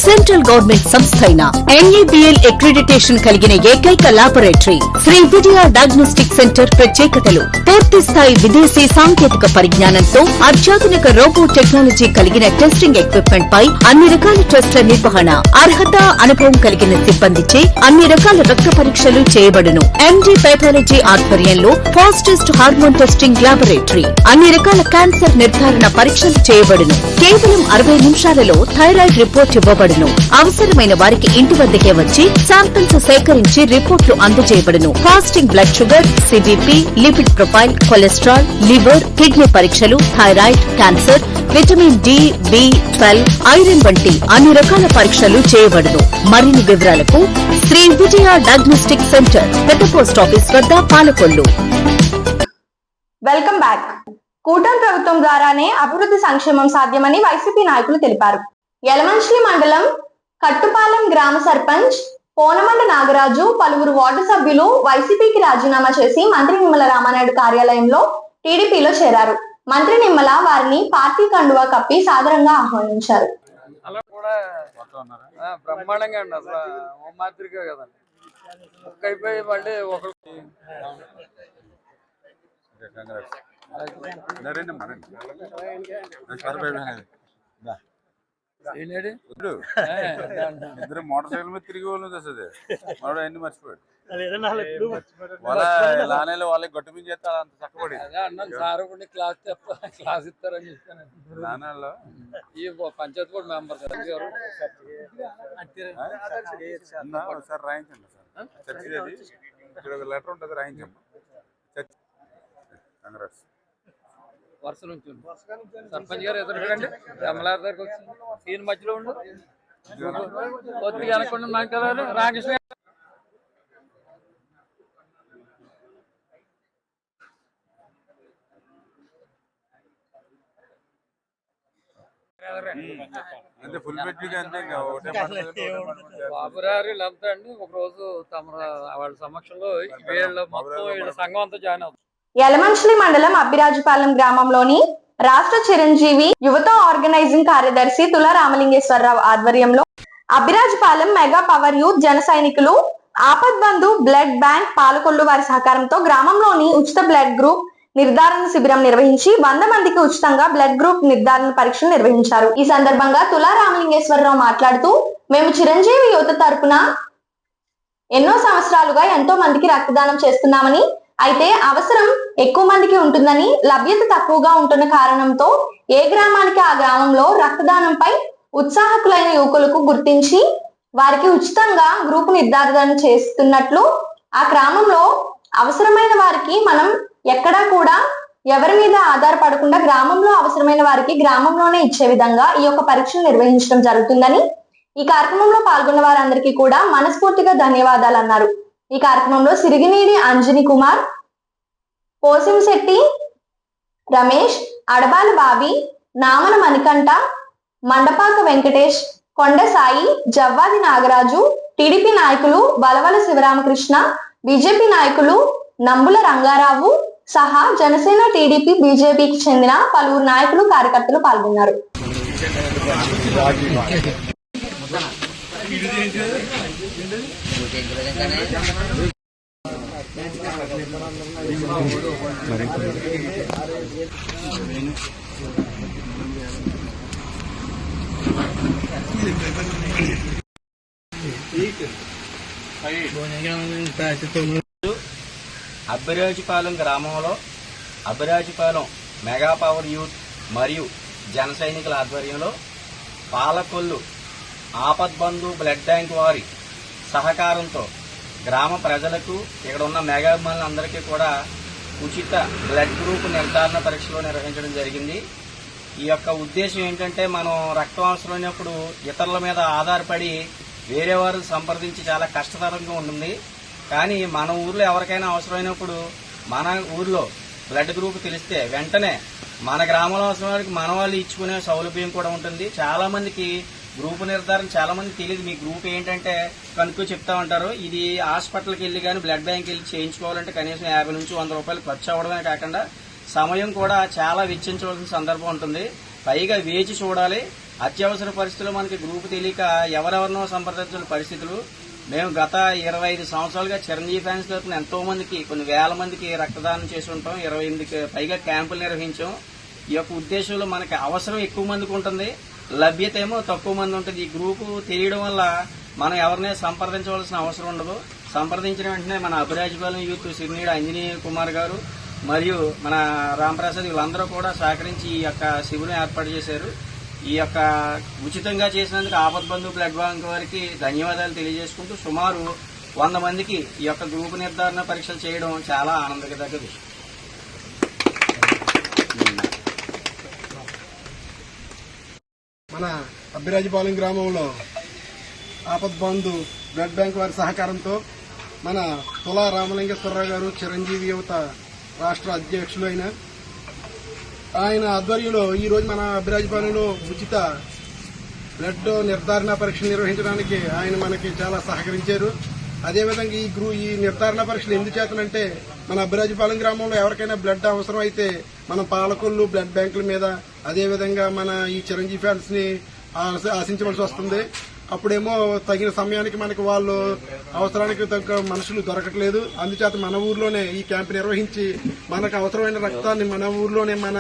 సెంట్రల్ గవర్నమెంట్ సంస్థ అయిన NABL అక్రిడిటేషన్ కలిగిన ఏకైక laboratory Shri Vijaya diagnostic centre ప్రత్యేకతలు పూర్తి స్థాయి విదేశీ సాంకేతిక పరిజ్ఞానంతో అత్యాధునిక రోబో టెక్నాలజీ కలిగిన టెస్టింగ్ ఎక్విప్మెంట్ పై అన్ని రకాల టెస్టుల నిర్వహణ, అర్హత, అనుభవం కలిగిన సిబ్బందిచే అన్ని రకాల రక్త పరీక్షలు చేయబడును. MD పైథాలజీ ఆధ్వర్యంలో ఫాస్టెస్ట్ హార్మోన్ టెస్టింగ్ లాబొరేటరీ, అన్ని రకాల క్యాన్సర్ నిర్ధారణ పరీక్షలు చేయబడును. కేవలం 60 నిమిషాలలో థైరాయిడ్ రిపోర్ట్ ఇవ్వబడును. అవసరమైన వారికి ఇంటి వద్దకే వచ్చి శాంపిల్స్ సేకరించి రిపోర్ట్లు అందజేయబడును. Fasting blood sugar, CBP, lipid profile, cholesterol, liver, kidney పరీక్షలు, thyroid, cancer, vitamin D, B12, iron వంటి అన్ని రకాల పరీక్షలు చేయబడును. మరిన్ని వివరాలకు శ్రీ విజయ డయాగ్నోస్టిక్ సెంటర్, పెద్ద పోస్ట్ ఆఫీస్ వద్ద, పాలకొల్లు. Welcome back. కూటమి ప్రభుత్వం ద్వారానే అభివృద్ధి సంక్షేమం సాధ్యమని వైసీపీ నాయకులు తెలిపారు. యలమంచిలి మండలం కట్టుపాలెం గ్రామ సర్పంచ్ పోనమండ నాగరాజు పలువురు వార్డు సభ్యులు వైసీపీకి రాజీనామా చేసి మంత్రి నిమ్మల రామానాయుడు కార్యాలయంలో టీడీపీలో చేరారు. మంత్రి నిమ్మల వారిని పార్టీ కండువా కప్పి సాదరంగా ఆహ్వానించారు. అలా కూడా బ్రహ్మాండంగా అండి. అసలు ఓ మాదిరిగా కదండి, అయిపోయి మళ్ళీ ఒకరు ఇద్దరు మోటార్ సైకిల్ మీద తిరిగి వాళ్ళు వస్తుంది వాడు అన్ని మర్చిపోయాడు. వాళ్ళకి గట్టు మీద చేస్తారు అంత చక్కబడి సార్ కూడా క్లాస్ ఇస్తారని చెప్తాను. నాన్నలో ఈ పంచాయతీ బోర్డు మెంబర్ గారు ఒకసారి రాయించండి సార్. చర్చిది ఇక్కడ ఒక లెటర్ ఉంటుంది, రాయించమ్మా. కాంగ్రెస్ వరుస నుంచి సర్పంచ్ గారు ఎదురుకండి, ఎమ్మెల్యేర్ దగ్గరకు వచ్చి ఈయన మధ్యలో ఉండు, కొద్దిగా అనుకుంటున్నా నాకు కదా రామకృష్ణ అంటే ఫుల్ బెడ్గా అంతే. బాబురారు వీళ్ళంతా అండి ఒక రోజు తమ వాళ్ళ సమక్షంలో వీళ్ళ మొత్తం వీళ్ళ సంఘం అంతా జాయిన్ అవుతుంది. యలమంచిలి మండలం అబ్బిరాజుపాలెం గ్రామంలోని రాష్ట్ర చిరంజీవి యువత ఆర్గనైజింగ్ కార్యదర్శి తుల రామలింగేశ్వరరావు ఆధ్వర్యంలో అబ్బిరాజుపాలెం మెగా పవర్ యూత్ జన సైనికులు ఆపద్ బంధు బ్లడ్ బ్యాంక్ పాలకొల్లు వారి సహకారంతో గ్రామంలోని ఉచిత బ్లడ్ గ్రూప్ నిర్ధారణ శిబిరం నిర్వహించి 100 మందికి ఉచితంగా బ్లడ్ గ్రూప్ నిర్ధారణ పరీక్షలు నిర్వహించారు. ఈ సందర్భంగా తుల రామలింగేశ్వరరావు మాట్లాడుతూ, మేము చిరంజీవి యువత తరపున ఎన్నో సంవత్సరాలుగా ఎంతో మందికి రక్తదానం చేస్తున్నామని, అయితే అవసరం ఎక్కువ మందికి ఉంటుందని, లభ్యత తక్కువగా ఉంటున్న కారణంతో ఏ గ్రామానికి ఆ గ్రామంలో రక్తదానంపై ఉత్సాహకులైన యువకులకు గుర్తించి వారికి ఉచితంగా గ్రూపు నిర్ధారణ చేస్తున్నట్లు, ఆ గ్రామంలో అవసరమైన వారికి మనం ఎక్కడా కూడా ఎవరి మీద ఆధారపడకుండా గ్రామంలో అవసరమైన వారికి గ్రామంలోనే ఇచ్చే విధంగా ఈ యొక్క పరీక్షలు నిర్వహించడం జరుగుతుందని, ఈ కార్యక్రమంలో పాల్గొన్న వారందరికీ కూడా మనస్ఫూర్తిగా ధన్యవాదాలు అన్నారు. ఈ కార్యక్రమంలో సిరిగినీడి అంజని కుమార్, పోసింశెట్టి రమేష్, అడబాల బాబి, నామల మణికంఠ, మండపాక వెంకటేష్, కొండ సాయి, జవ్వాది నాగరాజు, టీడీపీ నాయకులు బలవల శివరామకృష్ణ, బీజేపీ నాయకులు నంబుల రంగారావు సహా జనసేన, టీడీపీ, బీజేపీకి చెందిన పలువురు నాయకులు, కార్యకర్తలు పాల్గొన్నారు. అబ్బిరాజుపాలెం గ్రామంలో అబ్బిరాజుపాలెం మెగా పవర్ యూత్ మరియు జన సైనికుల ఆధ్వర్యంలో పాలకొల్లు ఆపద్బంధు బ్లడ్ బ్యాంక్ వారి సహకారంతో గ్రామ ప్రజలకు ఇక్కడ ఉన్న మెగాభిమానులందరికీ కూడా ఉచిత బ్లడ్ గ్రూప్ నిర్ధారణ పరీక్షలు నిర్వహించడం జరిగింది. ఈ యొక్క ఉద్దేశం ఏంటంటే, మనం రక్తం అవసరమైనప్పుడు ఇతరుల మీద ఆధారపడి వేరే వారిని సంప్రదించి చాలా కష్టతరంగా ఉంటుంది. కానీ మన ఊర్లో ఎవరికైనా అవసరమైనప్పుడు మన ఊర్లో బ్లడ్ గ్రూప్ తెలిస్తే వెంటనే మన గ్రామంలో అవసరమైన మన వాళ్ళు ఇచ్చుకునే సౌలభ్యం కూడా ఉంటుంది. చాలా మందికి గ్రూప్ నిర్ధారణ చాలా మంది తెలియదు. మీ గ్రూప్ ఏంటంటే కనుక్కో చెప్తా ఉంటారు. ఇది హాస్పిటల్కి వెళ్ళి కానీ బ్లడ్ బ్యాంక్ వెళ్ళి చేయించుకోవాలంటే కనీసం 50 నుంచి 100 రూపాయలు ఖర్చు అవ్వడమే కాకుండా సమయం కూడా చాలా వెచ్చించవలసిన సందర్భం ఉంటుంది. పైగా వేచి చూడాలి. అత్యవసర పరిస్థితుల్లో మనకి గ్రూప్ తెలియక ఎవరెవరినో సంప్రదించిన పరిస్థితులు. మేము గత 25 సంవత్సరాలుగా చిరంజీవి ఫ్యాన్స్ తరఫున ఎంతో మందికి, కొన్ని వేల మందికి రక్తదానం చేసి ఉంటాం. 28కి పైగా క్యాంపులు నిర్వహించాం. ఈ యొక్క ఉద్దేశంలో మనకి అవసరం ఎక్కువ మందికి ఉంటుంది, లభ్యత ఏమో తక్కువ మంది ఉంటుంది. ఈ గ్రూపు తెలియడం వల్ల మనం ఎవరినే సంప్రదించవలసిన అవసరం ఉండదు. సంప్రదించిన వెంటనే మన అభిరాజ్పాలెం యూత్ సిరినీడు అంజనీయ కుమార్ గారు మరియు మన రాంప్రసాద్ వీళ్ళందరూ కూడా సహకరించి ఈ యొక్క శిబిరం ఏర్పాటు చేశారు. ఈ యొక్క ఉచితంగా చేసినందుకు ఆపద్బంధు బ్లడ్ బ్యాంక్ వారికి ధన్యవాదాలు తెలియజేసుకుంటూ సుమారు 100 మందికి ఈ యొక్క గ్రూప్ నిర్ధారణ పరీక్షలు చేయడం చాలా ఆనందకర విషయం. మన అబ్బిరాజపాలెం గ్రామంలో ఆపద్బంధు బ్లడ్ బ్యాంక్ వారి సహకారంతో మన తులా రామలింగేశ్వరరావు గారు చిరంజీవి యువత రాష్ట్ర అధ్యక్షులు ఆయన ఆధ్వర్యంలో ఈరోజు మన అబ్బిరాజపాలెంలో ఉచిత బ్లడ్ నిర్ధారణ పరీక్షలు నిర్వహించడానికి ఆయన మనకి చాలా సహకరించారు. అదేవిధంగా ఈ నిర్ధారణ పరీక్షలు ఎందుకు చేతనంటే, మన అబ్బిరాజపాలెం గ్రామంలో ఎవరికైనా బ్లడ్ అవసరం అయితే మనం పాలకొల్లు బ్లడ్ బ్యాంకుల మీద, అదేవిధంగా మన ఈ చిరంజీవి ఫ్యాన్స్ ని ఆశించవలసి వస్తుంది. అప్పుడేమో తగిన సమయానికి మనకి వాళ్ళు అవసరానికి తగ్గ మనుషులు దొరకట్లేదు. అందుచేత మన ఊర్లోనే ఈ క్యాంప్ నిర్వహించి మనకు అవసరమైన రక్తాన్ని మన ఊర్లోనే మన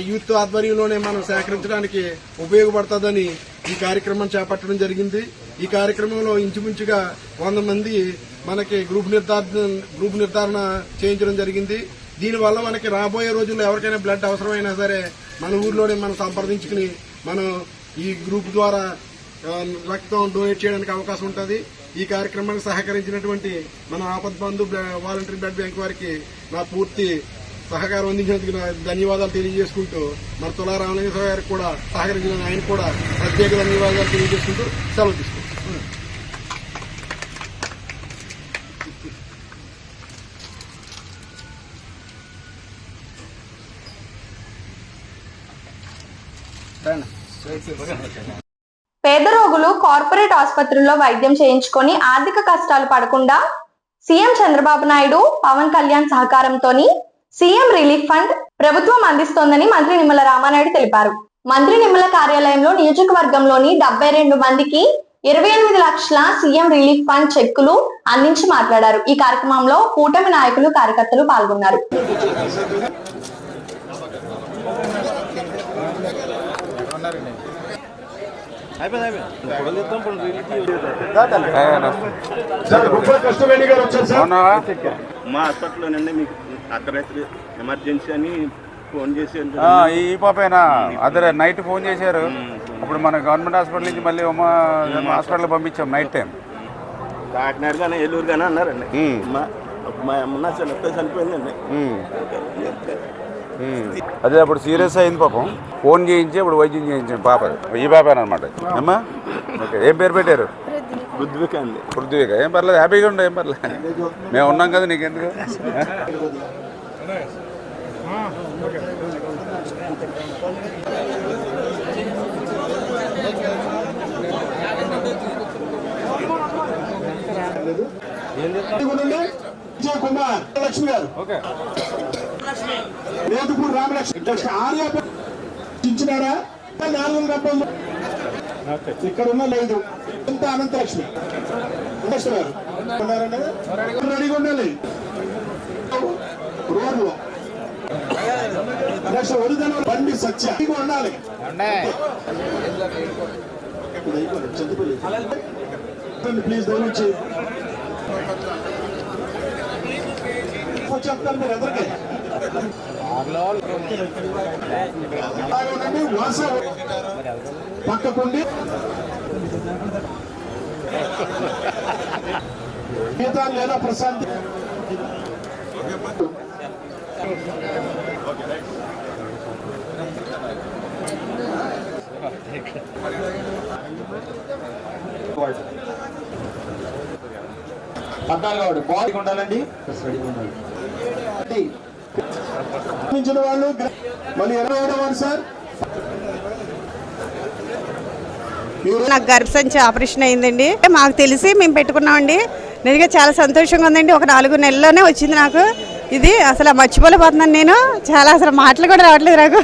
యూత్ ఆధ్వర్యంలోనే మనం సేకరించడానికి ఉపయోగపడుతుందని ఈ కార్యక్రమం చేపట్టడం జరిగింది. ఈ కార్యక్రమంలో ఇంచుమించుగా 100 మంది మనకి గ్రూప్ నిర్ధారణ చేయించడం జరిగింది. దీనివల్ల మనకి రాబోయే రోజుల్లో ఎవరికైనా బ్లడ్ అవసరమైనా సరే మన ఊర్లోనే మనం సంప్రదించుకుని మనం ఈ గ్రూప్ ద్వారా రక్తం డొనేట్ చేయడానికి అవకాశం ఉంటుంది. ఈ కార్యక్రమానికి సహకరించినటువంటి మన ఆపద్బంధు వాలంటరీ బ్లడ్ బ్యాంక్ వారికి నా పూర్తి సహకారం అందించినందుకు ధన్యవాదాలు తెలియజేసుకుంటూ, మన తులా రామలింగేశ్వర గారికి కూడా సహకరించిన ఆయన కూడా ప్రత్యేక ధన్యవాదాలు తెలియజేసుకుంటూ సెలవు తీసుకుంటాం. పేద రోగులు కార్పొరేట్ ఆసుపత్రుల్లో వైద్యం చేయించుకొని ఆర్థిక కష్టాలు పడకుండా సీఎం చంద్రబాబు నాయుడు, పవన్ కళ్యాణ్ సహకారంతోని సీఎం రిలీఫ్ ఫండ్ ప్రభుత్వం అందిస్తోందని మంత్రి నిమ్మల రామానాయుడు తెలిపారు. మంత్రి నిమ్మల కార్యాలయంలో నియోజకవర్గంలోని 72 మందికి 28 లక్షల సీఎం రిలీఫ్ ఫండ్ చెక్కులు అందించి మాట్లాడారు. ఈ కార్యక్రమంలో కూటమి నాయకులు, కార్యకర్తలు పాల్గొన్నారు. మా హాస్పిటల్లోనండి మీకు అర్ధరాత్రి ఎమర్జెన్సీ అని ఫోన్ చేసి ఈ పాపేనా అదే నైట్ ఫోన్ చేశారు. అప్పుడు మన గవర్నమెంట్ హాస్పిటల్ నుంచి మళ్ళీ హాస్పిటల్ పంపించాం నైట్ టైం. కాకినాడ కానీ ఏలూరు కానీ అన్నారండి. మా అమ్మ చనిపోయిందండి. అదే అప్పుడు సీరియస్ అయింది పాపం. ఫోన్ చేయించి ఇప్పుడు వైద్యం చేయించాం పాప. ఈ పాపేనమాట అమ్మా. ఓకే, ఏం పేరు పెట్టారు? పృథ్వీక అండి. పృథ్వీక. ఏం పర్లేదు, హ్యాపీగా ఉండే, ఏం పర్లేదు, మేము ఉన్నాం కదా, నీకెందుకు. కుమార్ లక్ష్మి గారు, నేదుపూర్ రామలక్ష్మి ఆర్య ఇచ్చినారా? 4 రూపాయలు ఇక్కడ ఉన్న లేదు. ఇంత అనంతలక్ష్మి గారు ఉన్నారండి, రెడీగా ఉండాలి. రోడ్లు ఒరిజినల్ బండి సత్య ఉండాలి. ప్లీజ్ దయచేసి చెప్తాను మీరు ఎదురుకే వాస పక్కకుండి గీత లేదా ప్రశాంత్ పద్నాలుగు బాడీ ఉండాలండి. వాళ్ళు మళ్ళీ 27వ వారు సార్. నాకు గర్భసంచి ఆపరేషన్ అయిందండి. మాకు తెలిసి మేము పెట్టుకున్నామండి. నిజంగా చాలా సంతోషంగా ఉందండి. ఒక 4 నెలల్లోనే వచ్చింది నాకు. ఇది అసలు మర్చిపోలేకపోతున్నాను నేను. చాలా అసలు మాటలు కూడా రావట్లేదు నాకు.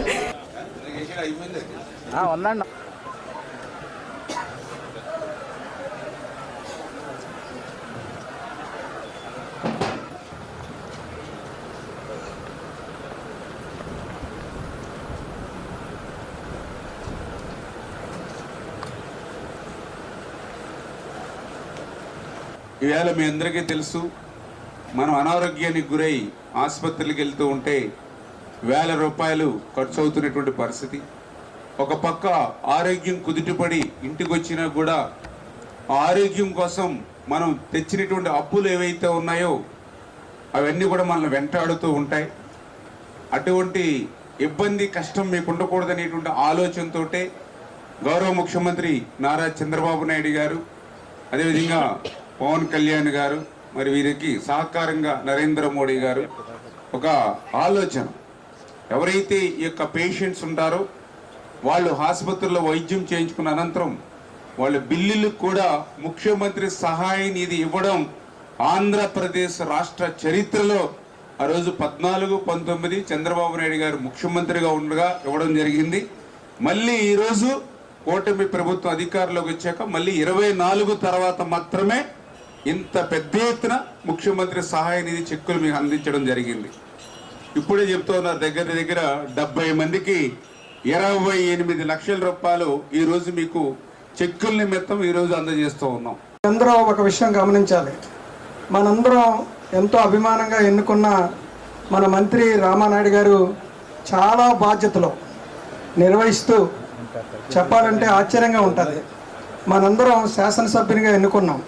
ఈవేళ మీ అందరికీ తెలుసు, మనం అనారోగ్యానికి గురై ఆసుపత్రికి వెళ్తూ ఉంటే వేల రూపాయలు ఖర్చు అవుతున్నటువంటి పరిస్థితి. ఒక పక్క ఆరోగ్యం కుదుటపడి ఇంటికి వచ్చినా కూడా ఆరోగ్యం కోసం మనం తెచ్చినటువంటి అప్పులు ఏవైతే ఉన్నాయో అవన్నీ కూడా మనల్ని వెంటాడుతూ ఉంటాయి. అటువంటి ఇబ్బంది కష్టం మీకు ఉండకూడదనేటువంటి ఆలోచనతో గౌరవ ముఖ్యమంత్రి నారా చంద్రబాబు నాయుడు గారు, అదేవిధంగా పవన్ కళ్యాణ్ గారు, మరి వీరికి సహకారంగా నరేంద్ర మోడీ గారు ఒక ఆలోచన, ఎవరైతే ఈ యొక్క పేషెంట్స్ ఉంటారో వాళ్ళు ఆసుపత్రుల్లో వైద్యం చేయించుకున్న అనంతరం వాళ్ళ బిల్లులకు కూడా ముఖ్యమంత్రి సహాయ నిధి ఇవ్వడం ఆంధ్రప్రదేశ్ రాష్ట్ర చరిత్రలో ఆ రోజు 14-19 చంద్రబాబు నాయుడు గారు ముఖ్యమంత్రిగా ఉండగా ఇవ్వడం జరిగింది. మళ్ళీ ఈరోజు కూటమి ప్రభుత్వం అధికారంలోకి వచ్చాక మళ్ళీ 24 తర్వాత మాత్రమే ఇంత పెద్ద ఎత్తున ముఖ్యమంత్రి సహాయ నిధి చెక్కులు మీకు అందించడం జరిగింది. ఇప్పుడే చెప్తున్నారు, దగ్గర 70 మందికి 28 లక్షల రూపాయలు ఈరోజు మీకు చెక్కుల నిమిత్తం ఈరోజు అందజేస్తూ ఉన్నాం. అందరూ ఒక విషయం గమనించాలి. మనందరం ఎంతో అభిమానంగా ఎన్నుకున్న మన మంత్రి రామానాయుడు గారు చాలా బాధ్యతలు నిర్వహిస్తూ చెప్పాలంటే ఆశ్చర్యంగా ఉంటుంది. మనందరం శాసనసభ్యునిగా ఎన్నుకున్నాం.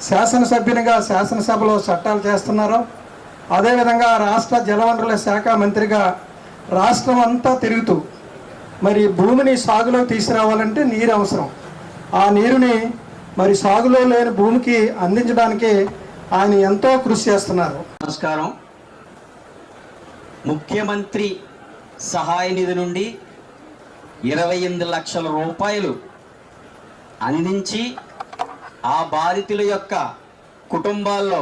శాసనసభ్యునిగా శాసనసభలో చట్టాలు చేస్తున్నారు. అదేవిధంగా రాష్ట్ర జలవనరుల శాఖ మంత్రిగా రాష్ట్రం అంతా తిరుగుతూ మరి భూమిని సాగులో తీసుకురావాలంటే నీరు అవసరం. ఆ నీరుని మరి సాగులో లేని భూమికి అందించడానికి ఆయన ఎంతో కృషి చేస్తున్నారు. నమస్కారం. ముఖ్యమంత్రి సహాయ నిధి నుండి 28 లక్షల రూపాయలు అందించి ఆ బాధితుల యొక్క కుటుంబాల్లో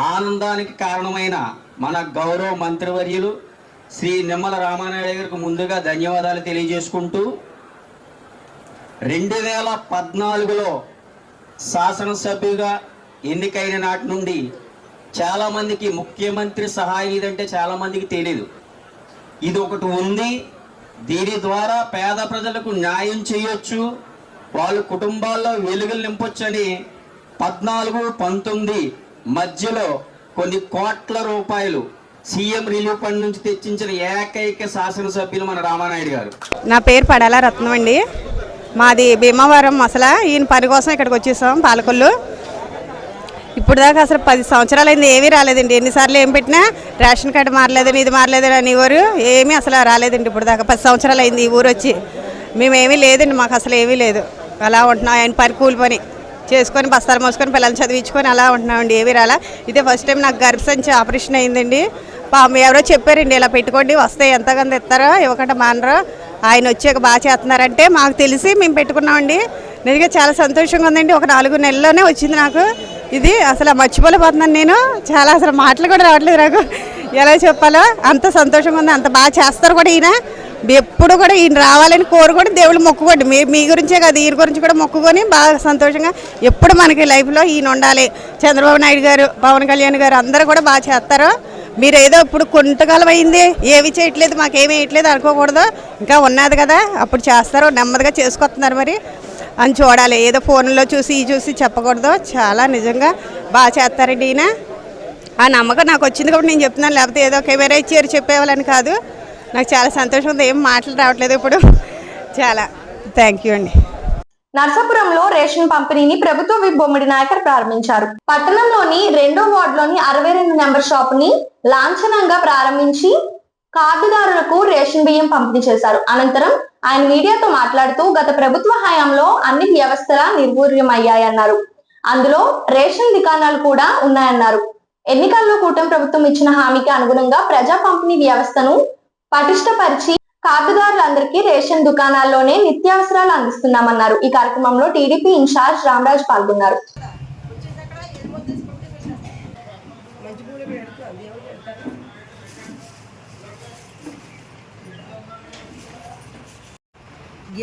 ఆనందానికి కారణమైన మన గౌరవ మంత్రివర్యులు శ్రీ నిమ్మల రామానాయుడు గారికి ముందుగా ధన్యవాదాలు తెలియజేసుకుంటూ 2014లో శాసనసభ్యుగా ఎన్నికైన నాటి నుండి చాలామందికి ముఖ్యమంత్రి సహాయ నిధి అంటే చాలామందికి తెలియదు. ఇది ఒకటి ఉంది. దీని ద్వారా పేద ప్రజలకు న్యాయం చేయొచ్చు, వాళ్ళ కుటుంబాల్లో వెలుగులు నింపొచ్చని 14-19 మధ్యలో కొన్ని కోట్ల రూపాయలు సీఎం రిలీఫ్ ఫండ్ నుంచి తెచ్చించిన ఏకైక శాసనసభ్యులు మన రామానాయుడు గారు. నా పేరు పడాల రత్నం అండి. మాది భీమవరం. అసలు ఈయన పని కోసం ఇక్కడికి వచ్చేసాం పాలకొల్లు. ఇప్పుడు దాకా అసలు 10 సంవత్సరాలు అయింది, ఏమీ రాలేదండి. ఎన్నిసార్లు ఏం పెట్టినా రేషన్ కార్డు మారలేదని ఇది మారలేదని అనేవారు. ఏమీ అసలు రాలేదండి. ఇప్పుడు దాకా 10 సంవత్సరాలు అయింది ఈ ఊరు వచ్చి. మేమేమీ లేదండి, మాకు అసలు ఏమీ లేదు. అలా ఉంటున్నాం. ఆయన పని కూలి పని చేసుకొని బస్తాలు మోసుకొని పిల్లల్ని చదివించుకొని అలా ఉంటున్నామండి. ఏమీ రాలా. ఇదే ఫస్ట్ టైం నాకు గర్భసంచి ఆపరేషన్ అయిందండి. ఎవరో చెప్పారండి ఇలా పెట్టుకోండి వస్తే ఎంతగానో ఇస్తారో ఇవ్వకుండా మానరో, ఆయన వచ్చాక బాగా చేస్తున్నారంటే మాకు తెలిసి మేము పెట్టుకున్నామండి. నిజంగా చాలా సంతోషంగా ఉందండి. ఒక 4 నెలల్లోనే వచ్చింది నాకు. ఇది అసలు మర్చిపోలేకపోతున్నాను నేను. చాలా అసలు మాటలు కూడా రావట్లేదు నాకు, ఎలా చెప్పాలో. అంత సంతోషంగా ఉంది. అంత బాగా చేస్తారు కూడా ఈయన. ఎప్పుడు కూడా ఈయన రావాలని కోరుకొని దేవుళ్ళు మొక్కుకోండి. మీ గురించే కాదు, ఈయన గురించి కూడా మొక్కుకొని బాగా సంతోషంగా ఎప్పుడు మనకి లైఫ్లో ఈయన ఉండాలి. చంద్రబాబు నాయుడు గారు, పవన్ కళ్యాణ్ గారు అందరూ కూడా బాగా చేస్తారు. మీరు ఏదో ఇప్పుడు కొంతకాలం అయింది ఏవి చేయట్లేదు మాకేమీ వేయట్లేదు అనుకోకూడదు. ఇంకా ఉన్నది కదా, అప్పుడు చేస్తారు, నెమ్మదిగా చేసుకొస్తున్నారు మరి అని చూడాలి. ఏదో ఫోన్లో చూసి చెప్పకూడదు. చాలా నిజంగా బాగా చేస్తారండి ఈయన. ఆ నమ్మకం నాకు వచ్చింది కాబట్టి నేను చెప్తున్నాను. లేకపోతే ఏదో కెమెరా ఇచ్చారు చెప్పేవాళ్ళని కాదు. నాకు చాలా సంతోషం ఉంది. ఏం మాటలు రావట్లేదు ఇప్పుడు. చాలా థ్యాంక్ యూ అండి. నర్సాపురంలో రేషన్ పంపిణీని ప్రభుత్వ విప్ బొమ్మిడి నాయకర్ ప్రారంభించారు. పట్టణంలోని 2వ వార్డులోని 62 నెంబర్ షాప్ ని లాంఛనంగా ప్రారంభించి కార్డుదారులకు రేషన్ బియ్యం పంపిణీ చేశారు. అనంతరం ఆయన మీడియాతో మాట్లాడుతూ గత ప్రభుత్వ హయాంలో అన్ని వ్యవస్థల నిర్వీర్యమయ్యాయన్నారు. అందులో రేషన్ దుకాణాలు కూడా ఉన్నాయన్నారు. ఎన్నికల్లో కూటమి ప్రభుత్వం ఇచ్చిన హామీకి అనుగుణంగా ప్రజా పంపిణీ వ్యవస్థను పటిష్టపరిచి కార్డుదారులందరికీ రేషన్ దుకాణాల్లోనే నిత్యావసరాలు అందిస్తున్నామన్నారు. ఈ కార్యక్రమంలో టీడీపీ ఇన్ఛార్జ్ రామరాజ్ పాల్గొన్నారు.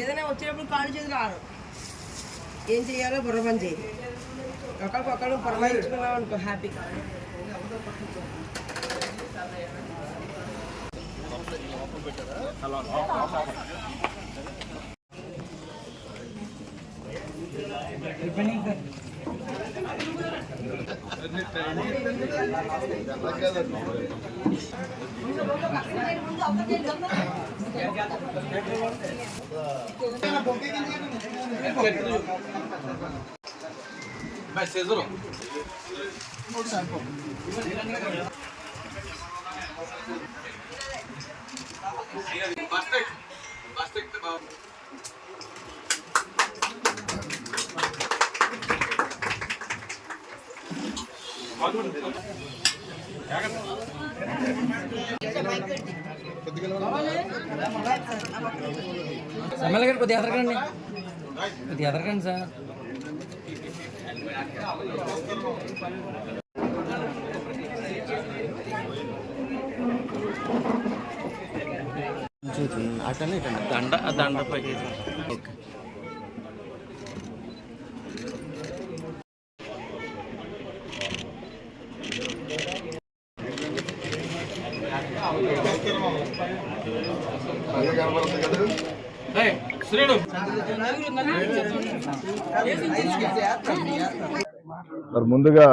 ఏదైనా వచ్చేటప్పుడు కాళ్ళు చేతులు ఆడు ఏం చేయాలో బుర్ర పని చేయాలి. ఒకరికొకరు పురమాయించుకున్నాం అనుకో హ్యాపీగా. ఎమ్మెల్యే గారు కొద్దిగా ఎదరకండి, కొద్దిగా ఎదరకండి సార్. దండపై ఓకే. మరి ముందుగా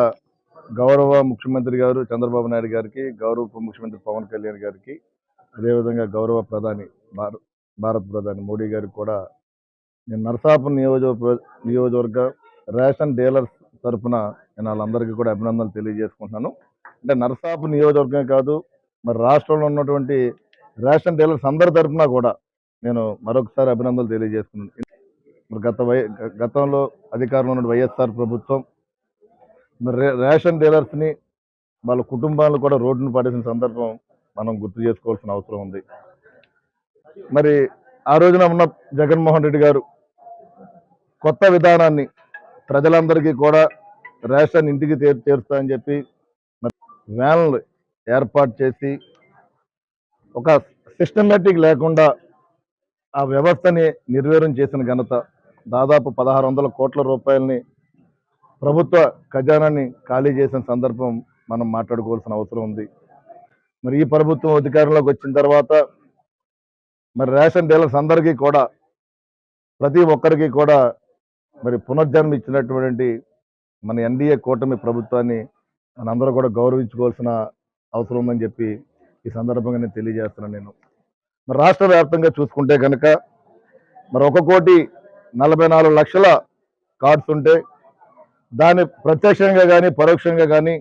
గౌరవ ముఖ్యమంత్రి గారు చంద్రబాబు నాయుడు గారికి, గౌరవ ఉప ముఖ్యమంత్రి పవన్ కళ్యాణ్ గారికి, అదేవిధంగా గౌరవ ప్రధాని భారత ప్రధాని మోడీ గారికి కూడా నేను నరసాపురం నియోజకవర్గ రేషన్ డీలర్స్ తరఫున నేను వాళ్ళందరికీ కూడా అభినందనలు తెలియజేసుకుంటున్నాను. అంటే నరసాపురం నియోజకవర్గమే కాదు, మరి రాష్ట్రంలో ఉన్నటువంటి రేషన్ డీలర్స్ అందరి తరఫున కూడా నేను మరొకసారి అభినందనలు తెలియజేసుకున్నాను. మరి గతంలో అధికారంలో ఉన్న వైఎస్ఆర్ ప్రభుత్వం మరి రేషన్ డీలర్స్ని వాళ్ళ కుటుంబాలను కూడా రోడ్డును పడేసిన సందర్భం మనం గుర్తు చేసుకోవాల్సిన అవసరం ఉంది. మరి ఆ రోజున ఉన్న జగన్మోహన్ రెడ్డి గారు కొత్త విధానాన్ని ప్రజలందరికీ కూడా రేషన్ ఇంటికి చేరుస్తాయని చెప్పి మరి వ్యాన్లు ఏర్పాటు చేసి ఒక సిస్టమేటిక్ లేకుండా ఆ వ్యవస్థని నిర్వీర్యం చేసిన ఘనత, దాదాపు 1600 కోట్ల రూపాయలని ప్రభుత్వ ఖజానాన్ని ఖాళీ చేసిన సందర్భం మనం మాట్లాడుకోవాల్సిన అవసరం ఉంది. మరి ఈ ప్రభుత్వం అధికారంలోకి వచ్చిన తర్వాత మరి రేషన్ డీలర్స్ అందరికీ కూడా ప్రతి ఒక్కరికి కూడా మరి పునర్జన్మ ఇచ్చినటువంటి మన ఎన్డీఏ కూటమి ప్రభుత్వాన్ని మనందరూ కూడా గౌరవించుకోవాల్సిన అవసరం ఉందని చెప్పి ఈ సందర్భంగా నేను తెలియజేస్తున్నాను. నేను మరి రాష్ట్ర వ్యాప్తంగా చూసుకుంటే కనుక మరి 1,44,00,000 కార్డ్స్ ఉంటే దాన్ని ప్రత్యక్షంగా కానీ పరోక్షంగా కానీ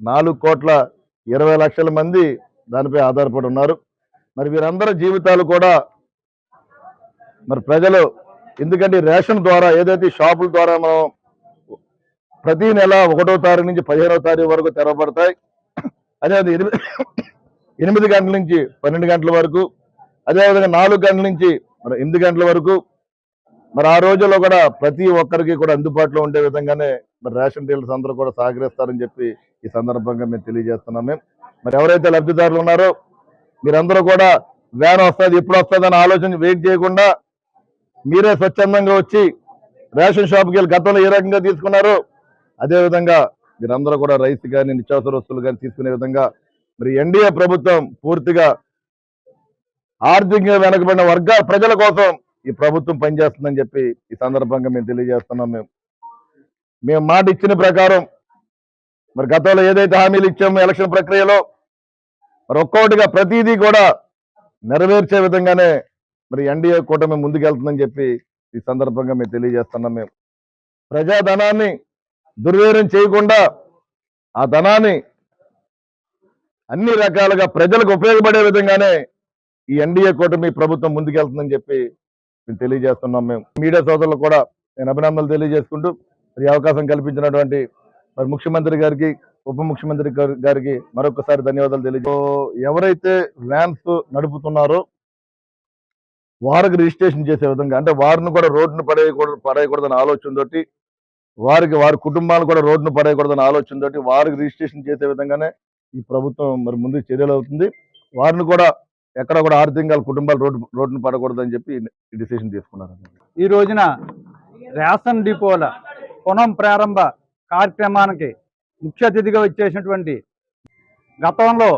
4,20,00,000 మంది దానిపై ఆధారపడి ఉన్నారు. మరి వీరందరి జీవితాలు కూడా మరి ప్రజలు, ఎందుకంటే రేషన్ ద్వారా ఏదైతే షాపుల ద్వారా మనం ప్రతి నెల 1వ తారీఖు నుంచి 15వ తారీఖు వరకు తెరవబడతాయి. అదే 8 గంటల నుంచి 12 గంటల వరకు, అదేవిధంగా 4 గంటల నుంచి 8 గంటల వరకు మరి ఆ రోజుల్లో కూడా ప్రతి ఒక్కరికి కూడా అందుబాటులో ఉండే విధంగానే మరి రేషన్ డీలర్స్ అందరూ కూడా సహకరిస్తారని చెప్పి ఈ సందర్భంగా మేము తెలియజేస్తున్నాం. మరి ఎవరైతే లబ్ధిదారులు ఉన్నారో మీరందరూ కూడా వ్యాన్ వస్తుంది, ఎప్పుడు వస్తుంది అని ఆలోచన వెయిట్ చేయకుండా మీరే స్వచ్ఛందంగా వచ్చి రేషన్ షాప్కి వెళ్ళి గతంలో ఏ రకంగా తీసుకున్నారో అదేవిధంగా మీరందరూ కూడా రైస్ కానీ నిత్యావసర వస్తువులు కానీ తీసుకునే విధంగా మరి ఎన్డీఏ ప్రభుత్వం పూర్తిగా ఆర్థికంగా వెనకబడిన వర్గాల ప్రజల కోసం ఈ ప్రభుత్వం పనిచేస్తుందని చెప్పి ఈ సందర్భంగా మేము తెలియజేస్తున్నాం. మేము మాట ఇచ్చిన ప్రకారం మరి గతంలో ఏదైతే హామీలు ఇచ్చామో ఎలక్షన్ ప్రక్రియలో మరి ఒక్కొక్కటిగా ప్రతిదీ కూడా నెరవేర్చే విధంగానే మరి ఎన్డీఏ కూటమి ముందుకెళ్తుందని చెప్పి ఈ సందర్భంగా మేము తెలియజేస్తున్నాం. మేము ప్రజాధనాన్ని దుర్వినియోగం చేయకుండా ఆ ధనాన్ని అన్ని రకాలుగా ప్రజలకు ఉపయోగపడే విధంగానే ఈ ఎన్డీఏ కూటమి ప్రభుత్వం ముందుకెళ్తుందని చెప్పి మేము తెలియజేస్తున్నాం. మేము మీడియా సోదరులు కూడా నేను అభినందనలు తెలియజేసుకుంటూ ఈ అవకాశం కల్పించినటువంటి మరి ముఖ్యమంత్రి గారికి, ఉప ముఖ్యమంత్రి గారికి మరొకసారి ధన్యవాదాలు తెలియజేస్తూ, ఎవరైతే వ్యాన్స్ నడుపుతున్నారో వారికి రిజిస్ట్రేషన్ చేసే విధంగా, అంటే వారిని కూడా రోడ్డును పడేయకూడదన్న ఆలోచనతోటి, వారి కుటుంబాలు కూడా రోడ్డును పడేయకూడదన్న ఆలోచనతోటి వారికి రిజిస్ట్రేషన్ చేసే విధంగానే ఈ ప్రభుత్వం మరి ముందుకు చర్యలు అవుతుంది. వారిని కూడా ఎక్కడ కూడా ఆర్థికంగా కుటుంబాలు రోడ్డును పడకూడదని చెప్పి ఈ డిసిషన్ తీసుకున్నారు. ఈ రోజున రేషన్ డిపోల పునః ప్రారంభ కార్యక్రమానికి ముఖ్య అతిథిగా వచ్చేసినటువంటి గతంలో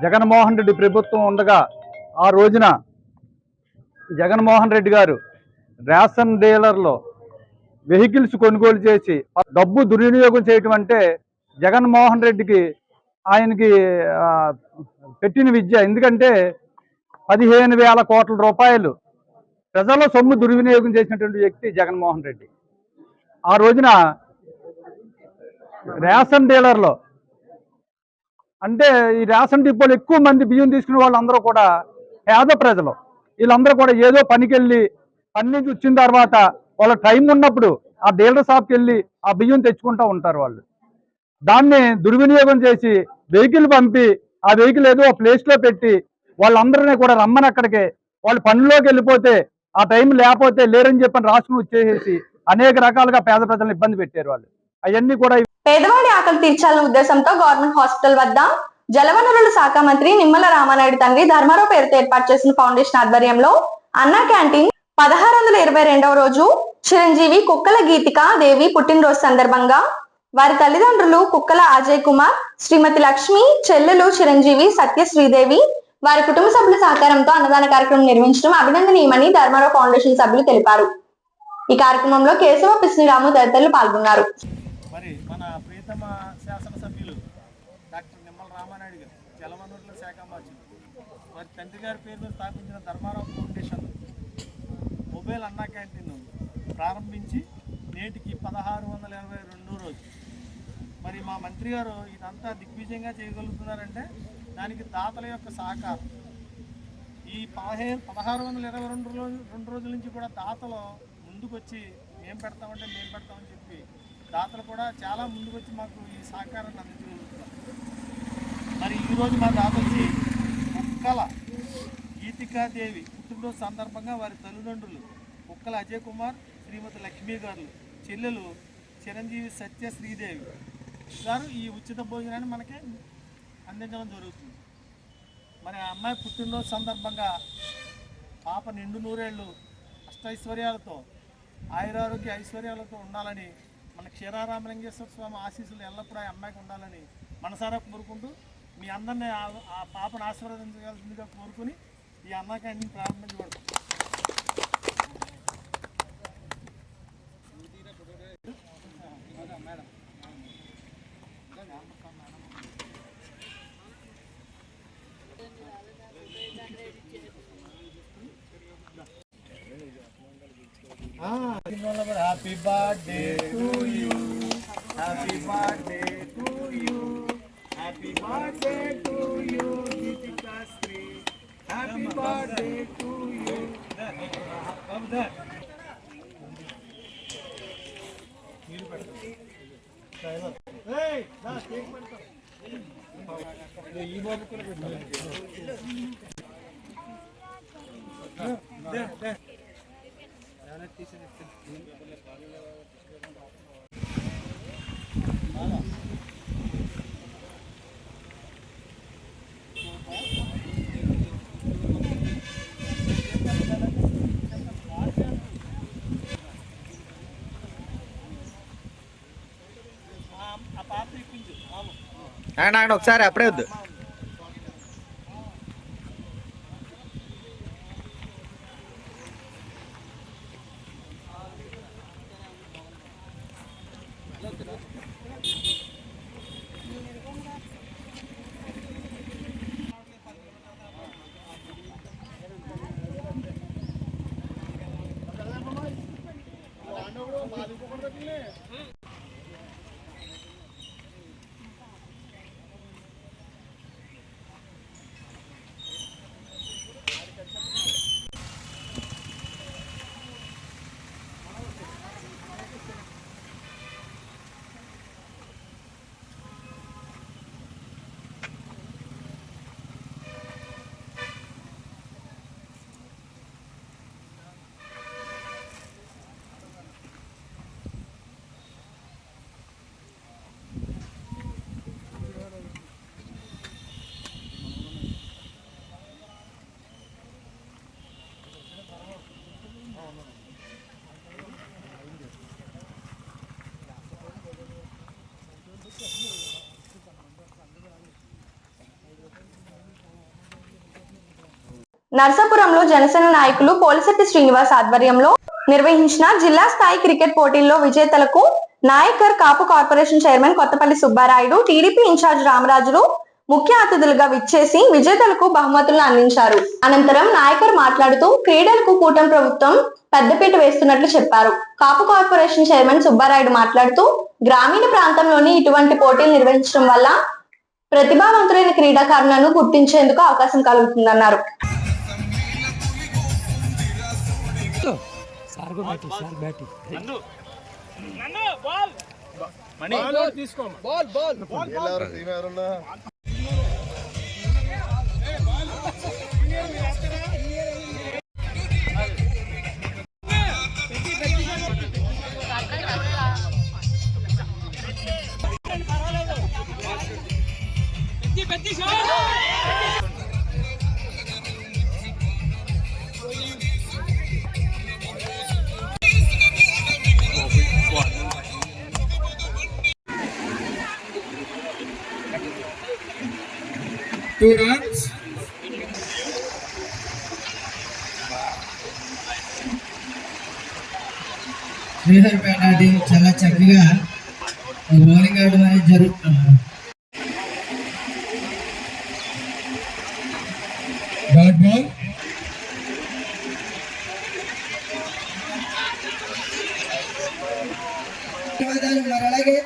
జగన్మోహన్ రెడ్డి ప్రభుత్వం ఉండగా ఆ రోజున జగన్మోహన్ రెడ్డి గారు రేషన్ డీలర్లో వెహికల్స్ కొనుగోలు చేసి డబ్బు దుర్వినియోగం చేయటం అంటే జగన్మోహన్ రెడ్డికి ఆయనకి పెట్టిన విద్య. ఎందుకంటే 15,000 కోట్ల రూపాయలు ప్రజల సొమ్ము దుర్వినియోగం చేసినటువంటి వ్యక్తి జగన్మోహన్ రెడ్డి. ఆ రోజున రేషన్ డీలర్లో అంటే ఈ రేషన్ డిపోలు ఎక్కువ మంది బియ్యం తీసుకునే వాళ్ళందరూ కూడా పేద ప్రజలు. వీళ్ళందరూ కూడా ఏదో పనికి వెళ్ళి పని నుంచి వచ్చిన తర్వాత వాళ్ళ టైం ఉన్నప్పుడు ఆ డీలర్ షాప్కి వెళ్ళి ఆ బియ్యం తెచ్చుకుంటూ ఉంటారు. వాళ్ళు దాన్ని దుర్వినియోగం చేసి వెహికల్ పంపి ఆ వెహికల్ ఏదో ప్లేస్లో పెట్టి వాళ్ళందరినీ కూడా రమ్మని అక్కడికి వాళ్ళు పనిలోకి వెళ్ళిపోతే ఆ టైం లేకపోతే లేరని చెప్పని రాసుకుని వచ్చేసి అనేక రకాలుగా పేద ప్రజలను ఇబ్బంది పెట్టారు. వాళ్ళు అవన్నీ కూడా పేదవాడి ఆకలి తీర్చాలనే ఉద్దేశంతో గవర్నమెంట్ హాస్పిటల్ వద్ద జలవనరుల శాఖ మంత్రి నిమ్మల రామానాయుడు తండ్రి ధర్మారావు పేరుతో ఏర్పాటు చేసిన ఫౌండేషన్ ఆధ్వర్యంలో అన్నా క్యాంటీన్ 1622వ రోజు చిరంజీవి కుక్కల గీతిక దేవి పుట్టినరోజు సందర్భంగా వారి తల్లిదండ్రులు కుక్కల అజయ్ కుమార్, శ్రీమతి లక్ష్మి, చెల్లెలు చిరంజీవి సత్య శ్రీదేవి వారి కుటుంబ సభ్యుల సహకారంతో అన్నదాన కార్యక్రమం నిర్వహించడం అభినందనీయమని ధర్మారావు ఫౌండేషన్ సభ్యులు తెలిపారు. ఈ కార్యక్రమంలో కేశవ పిస్నిరాము తదితరులు పాల్గొన్నారు. మరి మన ప్రియతమ శాసనసభ్యులు డాక్టర్ నిమ్మల రామానాయుడు గారు జలవనరుల శాఖ మంత్రి వారి తండ్రి గారి పేరుతో స్థాపించిన ధర్మారావు ఫౌండేషన్ మొబైల్ అన్నా క్యాంటీన్ ప్రారంభించి నేటికి 1622 రోజు. మరి మా మంత్రి గారు ఇదంతా దిగ్విజయంగా చేయగలుగుతున్నారంటే దానికి దాతల యొక్క సహకారం. ఈ 1622 రోజుల నుంచి కూడా దాతలు ముందుకొచ్చి మేము పెడతామని చెప్పి దాతలు కూడా చాలా ముందుకొచ్చి మాకు ఈ సహకారాన్ని అందించగలుగుతున్నారు. మరి ఈరోజు మా దాతలకి కుక్కల గీతికాదేవి పుట్టినరోజు సందర్భంగా వారి తల్లిదండ్రులు కుక్కల అజయ్ కుమార్, శ్రీమతి లక్ష్మీ గారు, చెల్లెలు చిరంజీవి సత్య శ్రీదేవి గారు ఈ ఉచిత భోజనాన్ని మనకి అందించడం జరుగుతుంది. మరి ఆ అమ్మాయి పుట్టినరోజు సందర్భంగా పాప నిండు నూరేళ్ళు అష్టైశ్వర్యాలతో ఆయురారోగ్య ఐశ్వర్యాలతో ఉండాలని మన క్షీరారామలింగేశ్వర స్వామి ఆశీస్సులు ఎల్లప్పుడూ ఆ అమ్మాయికి ఉండాలని మనసారా కోరుకుంటూ మీ అందరినీ ఆ పాపను ఆశీర్వదించగలిసిందిగా కోరుకుని ఈ అన్నా క్యాంటీన్ ప్రారంభించబడుతుంది. Happy birthday to you. Happy birthday to you. Happy birthday to you, Geetika Sri. Happy birthday to you. Come there. Hey, na cake panta. Ee babu kuda pettu. There. ఆయన ఒకసారి అప్పుడే వద్దు. నర్సాపురంలో జనసేన నాయకులు పోలిశెట్టి శ్రీనివాస్ ఆధ్వర్యంలో నిర్వహించిన జిల్లా స్థాయి క్రికెట్ పోటీల్లో విజేతలకు Nayakar Kapu corporation chairman Kothapalli Subbarayudu, TDP incharge రామరాజులు ముఖ్య అతిథులుగా విచ్చేసి విజేతలకు బహుమతులను అందించారు. అనంతరం నాయకర్ మాట్లాడుతూ క్రీడలకు కూటమి ప్రభుత్వం పెద్దపీట వేస్తున్నట్లు చెప్పారు. కాపు కార్పొరేషన్ చైర్మన్ సుబ్బారాయుడు మాట్లాడుతూ గ్రామీణ ప్రాంతంలోని ఇటువంటి పోటీలు నిర్వహించడం వల్ల ప్రతిభావంతులైన క్రీడాకారులను గుర్తించేందుకు అవకాశం కలుగుతుందన్నారు. Two runs. శ్రీహరిపేట టీం చాలా చక్కగా బౌలింగ్ ఆడడం అనేది జరుగుతుంది. డాట్ బాల్ మరి అలాగే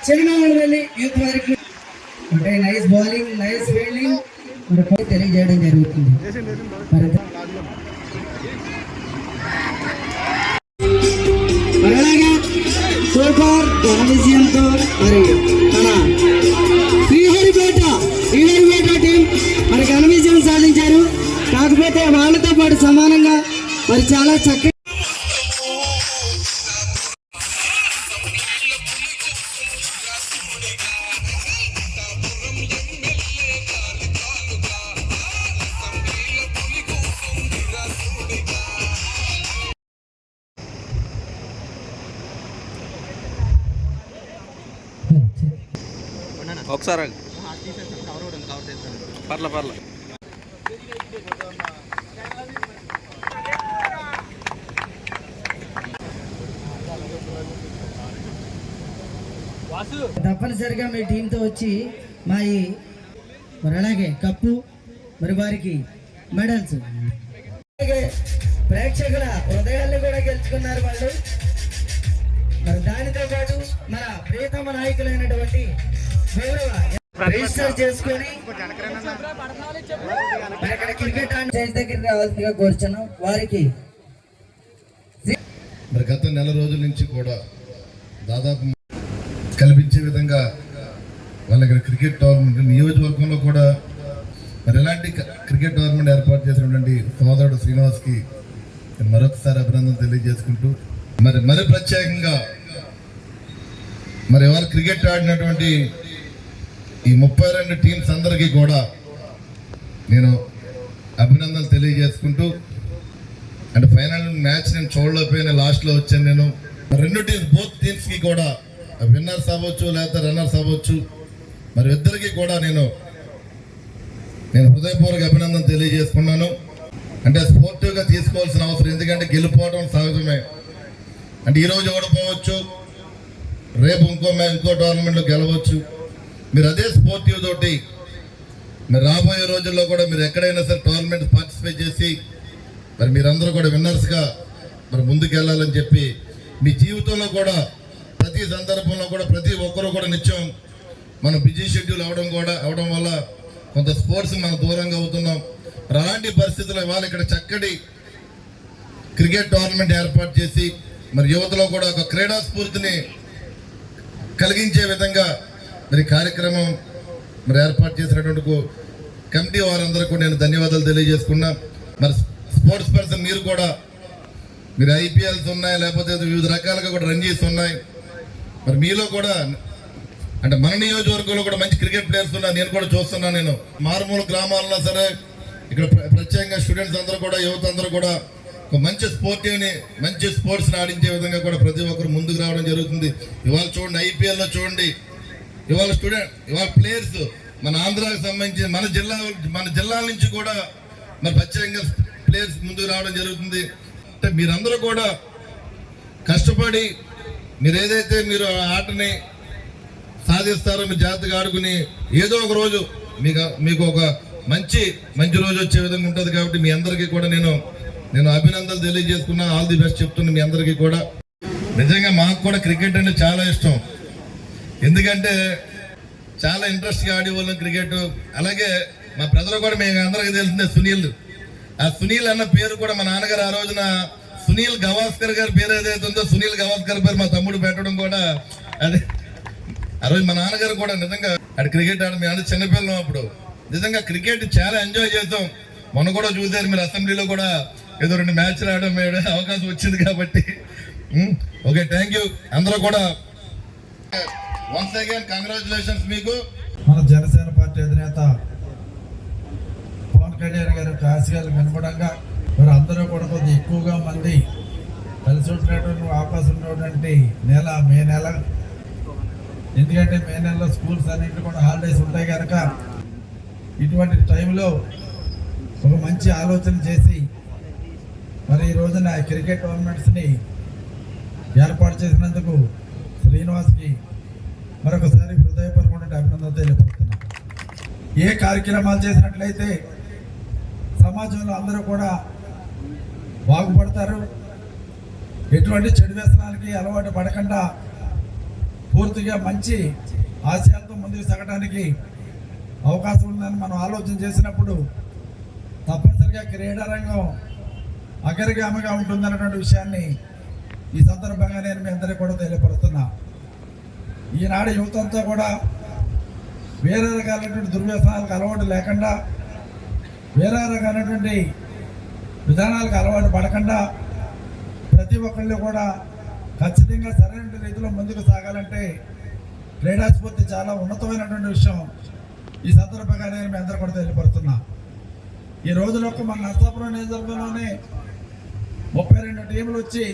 చిన్నవాళ్ళని యూత్ వారికి అంటే నైస్ బౌలింగ్, నైస్ ఫీల్డింగ్ మరి తెలియజేయడం జరుగుతుంది. మరి అలాగే సూపర్ ఘనవిజయంతో మరి మన శ్రీహరిపేట టీం మరి ఘన విజయం సాధించారు. కాకపోతే వాళ్ళతో పాటు సమానంగా మరి చాలా చక్కగా ఒకసారి పర్ల తప్పనిసరిగా మీ టీంతో వచ్చి మరి అలాగే కప్పు మరి వారికి మెడల్స్ ప్రేక్షకుల హృదయాన్ని కూడా గెలుచుకున్నారు వాళ్ళు. మరి దానితో పాటు మన ప్రియతమ నాయకులైనటువంటి గౌరవ రిజిస్టర్ చేసుకొని మరి అక్కడ క్రికెట్ స్టేజ్ దగ్గరికి రావాల్సిందిగా కోరుచున్నాం. వారికి మరి గత నెల రోజుల నుంచి కూడా దాదాపు కల్పించే విధంగా వాళ్ళకి క్రికెట్ టోర్నమెంట్ నియోజకవర్గంలో కూడా మరి ఎలాంటి క్రికెట్ టోర్నమెంట్ ఏర్పాటు చేసినటువంటి సోదరుడు శ్రీనివాస్కి మరొకసారి అభినందన తెలియజేసుకుంటూ మరి ప్రత్యేకంగా మరి ఎవరు క్రికెట్ ఆడినటువంటి ఈ 32 టీమ్స్ అందరికీ కూడా నేను అభినందనలు తెలియజేసుకుంటూ అంటే ఫైనల్ మ్యాచ్ నేను చూడలేకపోయినా లాస్ట్లో వచ్చాను నేను. రెండు టీమ్స్ బోత్ టీమ్స్కి కూడా విన్నర్స్ అవ్వచ్చు లేకపోతే రన్నర్స్ అవ్వచ్చు మరి ఇద్దరికి కూడా నేను హృదయపూర్వక అభినందన తెలియజేసుకున్నాను. అంటే స్పోర్టివ్గా తీసుకోవాల్సిన అవసరం, ఎందుకంటే గెలిపోవడం సహజమే. అంటే ఈరోజు ఓడిపోవచ్చు, రేపు ఇంకో టోర్నమెంట్లో గెలవచ్చు. మీరు అదే స్పోర్టివ్ తోటి మీరు రాబోయే రోజుల్లో కూడా మీరు ఎక్కడైనా సరే టోర్నమెంట్ పార్టిసిపేట్ చేసి మరి మీరందరూ కూడా విన్నర్స్గా మరి ముందుకెళ్ళాలని చెప్పి మీ జీవితంలో కూడా ప్రతి సందర్భంలో కూడా ప్రతి ఒక్కరూ కూడా నిత్యం మనం బిజీ షెడ్యూల్ అవడం వల్ల కొంత స్పోర్ట్స్ మనం దూరంగా అవుతున్నాం. అలాంటి పరిస్థితుల్లో ఇవాళ ఇక్కడ చక్కటి క్రికెట్ టోర్నమెంట్ ఏర్పాటు చేసి మరి యువతలో కూడా ఒక క్రీడా స్ఫూర్తిని కలిగించే విధంగా మరి కార్యక్రమం మరి ఏర్పాటు చేసినటువంటి కమిటీ వారందరూ కూడా నేను ధన్యవాదాలు తెలియజేసుకున్నా. మరి స్పోర్ట్స్ పర్సన్ మీరు ఐపీఎల్స్ ఉన్నాయి, లేకపోతే వివిధ రకాలుగా కూడా రంజీస్ ఉన్నాయి. మరి మీలో కూడా అంటే మన నియోజకవర్గంలో కూడా మంచి క్రికెట్ ప్లేయర్స్ ఉన్నారు. నేను కూడా చూస్తున్నాను. నేను మారుమూల గ్రామాల్లో సరే ఇక్కడ ప్రత్యేకంగా స్టూడెంట్స్ అందరూ కూడా యువత అందరూ కూడా ఒక మంచి స్పోర్ట్స్ని ఆడించే విధంగా కూడా ప్రతి ఒక్కరు ముందుకు రావడం జరుగుతుంది. ఇవాళ చూడండి, ఐపీఎల్లో చూడండి, ఇవాళ ప్లేయర్స్ మన ఆంధ్రాకి సంబంధించి మన జిల్లాల నుంచి కూడా మరి ప్రత్యేకంగా ప్లేయర్స్ ముందుకు రావడం జరుగుతుంది. అంటే మీరందరూ కూడా కష్టపడి మీరు ఏదైతే మీరు ఆ ఆటని సాధిస్తారో మీరు జాగ్రత్తగా ఆడుకుని ఏదో ఒక రోజు మీకు ఒక మంచి రోజు వచ్చే విధంగా ఉంటుంది. కాబట్టి మీ అందరికీ కూడా నేను అభినందనలు తెలియజేసుకున్నా. ఆల్ ది బెస్ట్ చెప్తున్నా మీ అందరికీ కూడా. నిజంగా మాకు కూడా క్రికెట్ అంటే చాలా ఇష్టం. ఎందుకంటే చాలా ఇంట్రెస్ట్గా ఆడేవాళ్ళం క్రికెట్. అలాగే మా ప్రజలు కూడా మేము అందరికీ తెలిసిందే సునీల్. ఆ సునీల్ అన్న పేరు కూడా మా నాన్నగారు ఆ రోజున సునీల్ గవాస్కర్ గారి పేరు ఏదైతే ఉందో సునీల్ గవాస్కర్ పేరు మా తమ్ముడు పెట్టడం కూడా అదే ఆ రోజు మా నాన్నగారు కూడా నిజంగా అటు క్రికెట్ ఆడ మేము చిన్నపిల్లలు అప్పుడు నిజంగా క్రికెట్ చాలా ఎంజాయ్ చేస్తాం. మొన్న కూడా చూసారు మీరు అసెంబ్లీలో కూడా ఏదో 2 మ్యాచ్లు ఆడడం అవకాశం వచ్చింది కాబట్టి. Okay, thank you. అందరూ కూడా వన్స్ అగైన్ కంగ్రాచులేషన్స్ మీకు. మన జనసేన పార్టీ అధినేత పవన్ కళ్యాణ్ గారి ఆశయాలకు అనుగుణంగా మరి అందరూ కూడా కొద్దిగా ఎక్కువగా మంది కలిసి ఉండేటువంటి అవకాశం ఉన్నటువంటి మే నెల. ఎందుకంటే మే నెలలో స్కూల్స్ అన్నింటిలో కూడా హాలిడేస్ ఉంటాయి కనుక ఇటువంటి టైంలో ఒక మంచి ఆలోచన చేసి మరి ఈ రోజున క్రికెట్ టోర్నమెంట్స్ని ఏర్పాటు చేసినందుకు శ్రీనివాస్కి మరొకసారి హృదయపూర్వక అభినందనలు తెలియపడుతున్నాను. ఏ కార్యక్రమాలు చేసినట్లయితే సమాజంలో అందరూ కూడా బాగుపడతారు, ఎటువంటి చెడు వ్యసనాలకి అలవాటు పడకుండా పూర్తిగా మంచి ఆశయాలతో ముందుకు సాగడానికి అవకాశం ఉందని మనం ఆలోచన చేసినప్పుడు తప్పనిసరిగా క్రీడా రంగం అగ్రగామిగా ఉంటుందన్నటువంటి విషయాన్ని ఈ సందర్భంగా నేను మీ అందరికీ కూడా తెలియపరుస్తున్నా. ఈనాడు యువత అంతా కూడా వేరే రకాలైనటువంటి దుర్వ్యసనాలకు అలవాటు లేకుండా, వేరే రకాలైనటువంటి విధానాలకు అలవాటు పడకుండా ప్రతి ఒక్కళ్ళు కూడా ఖచ్చితంగా సరైన రీతిలో ముందుకు సాగాలంటే క్రీడా స్ఫూర్తి చాలా ఉన్నతమైనటువంటి విషయం. ఈ సందర్భంగా నేను మీ అందరూ కూడా తెలియపరుస్తున్నా. ఈ రోజులో మన నర్సాపురం నియోజకవర్గంలోనే 32 టీములు వచ్చి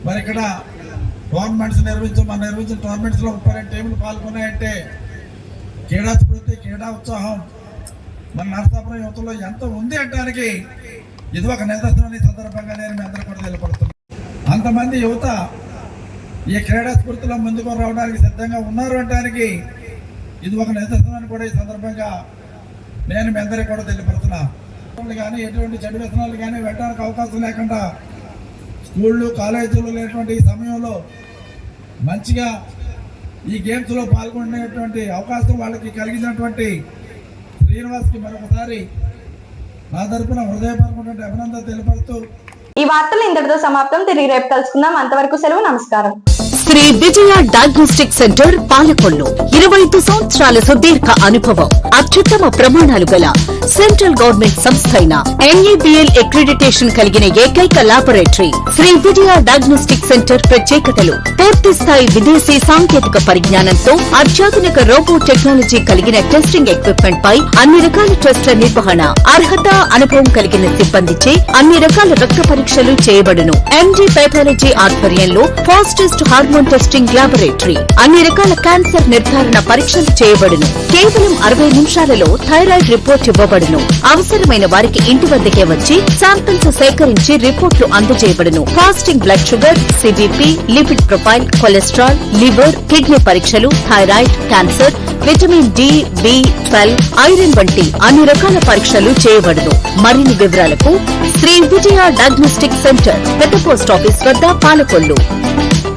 మరి ఇక్కడ టోర్నమెంట్స్ నిర్వహించిన టోర్నమెంట్స్లో 32 టీములు పాల్గొన్నాయంటే క్రీడా స్ఫూర్తి, క్రీడా ఉత్సాహం మన నర్సాపురం యువతలో ఎంత ఉంది అనడానికి ఇది ఒక నిదర్శనం. ఈ సందర్భంగా నేను మీ అందరూ కూడా తెలియపడుతున్నాను. అంతమంది యువత ఈ క్రీడా స్ఫూర్తిలో ముందుకు రావడానికి సిద్ధంగా ఉన్నారు అనడానికి ఇది ఒక నిదర్శనాన్ని కూడా ఈ సందర్భంగా నేను మీ అందరికీ కూడా తెలియపడుతున్నా. కానీ ఎటువంటి చెడు వ్యసనాలు కానీ వెళ్ళడానికి అవకాశం లేకుండా స్కూళ్ళు కాలేజీలు లేనటువంటి ఈ సమయంలో మంచిగా ఈ గేమ్స్లో పాల్గొనేటువంటి అవకాశం వాళ్ళకి కలిగినటువంటి శ్రీనివాస్కి మరొకసారి నా తరపున హృదయపూర్వకమైన అభినందనలు తెలియపరుస్తూ ఈ వార్తలు ఇంతటితో సమాప్తం. తిరిగి రేపు కలుసుకుందాం. అంతవరకు సెలవు. నమస్కారం. శ్రీ విజయ డయాగ్నోస్టిక్ సెంటర్ పాలకొల్లు 25 సంవత్సరాల సుదీర్ఘ అనుభవం, అత్యుత్తమ ప్రమాణాలు గల సెంట్రల్ గవర్నమెంట్ సంస్థ అయిన NABL అక్రిడిటేషన్ కలిగిన ఏకైక laboratory Shri Vijaya diagnostic centre. ప్రత్యేకతలు: పూర్తి స్థాయి విదేశీ సాంకేతిక పరిజ్ఞానంతో అత్యాధునిక రోబో టెక్నాలజీ కలిగిన టెస్టింగ్ ఎక్విప్మెంట్ పై అన్ని రకాల టెస్టుల నిర్వహణ, అర్హత, అనుభవం కలిగిన సిబ్బందిచే అన్ని రకాల రక్త పరీక్షలు చేయబడును. MD పైథాలజీ ఆధ్వర్యంలో ఫాస్టెస్ట్ హార్మోన్ టెస్టింగ్ లాబొరేటరీ, అన్ని రకాల క్యాన్సర్ నిర్ధారణ పరీక్షలు చేయబడును. కేవలం 60 నిమిషాలలో థైరాయిడ్ రిపోర్ట్ ఇవ్వబడును. చేయబడును. అవసరమైన వారికి ఇంటి వద్దకే వచ్చి శాంపిల్స్ సేకరించి రిపోర్ట్లు అందజేయబడును. Fasting blood sugar, CBP, lipid profile, cholesterol, liver, kidney పరీక్షలు, థైరాయిడ్, క్యాన్సర్, విటమిన్ డి, బి12, ఐరన్ వంటి అన్ని రకాల పరీక్షలు చేయబడును. మరిన్ని వివరాలకు శ్రీ విజయ డయాగ్నోస్టిక్ సెంటర్, పెద్ద పోస్ట్ ఆఫీస్ వద్ద, పాలకొల్లు.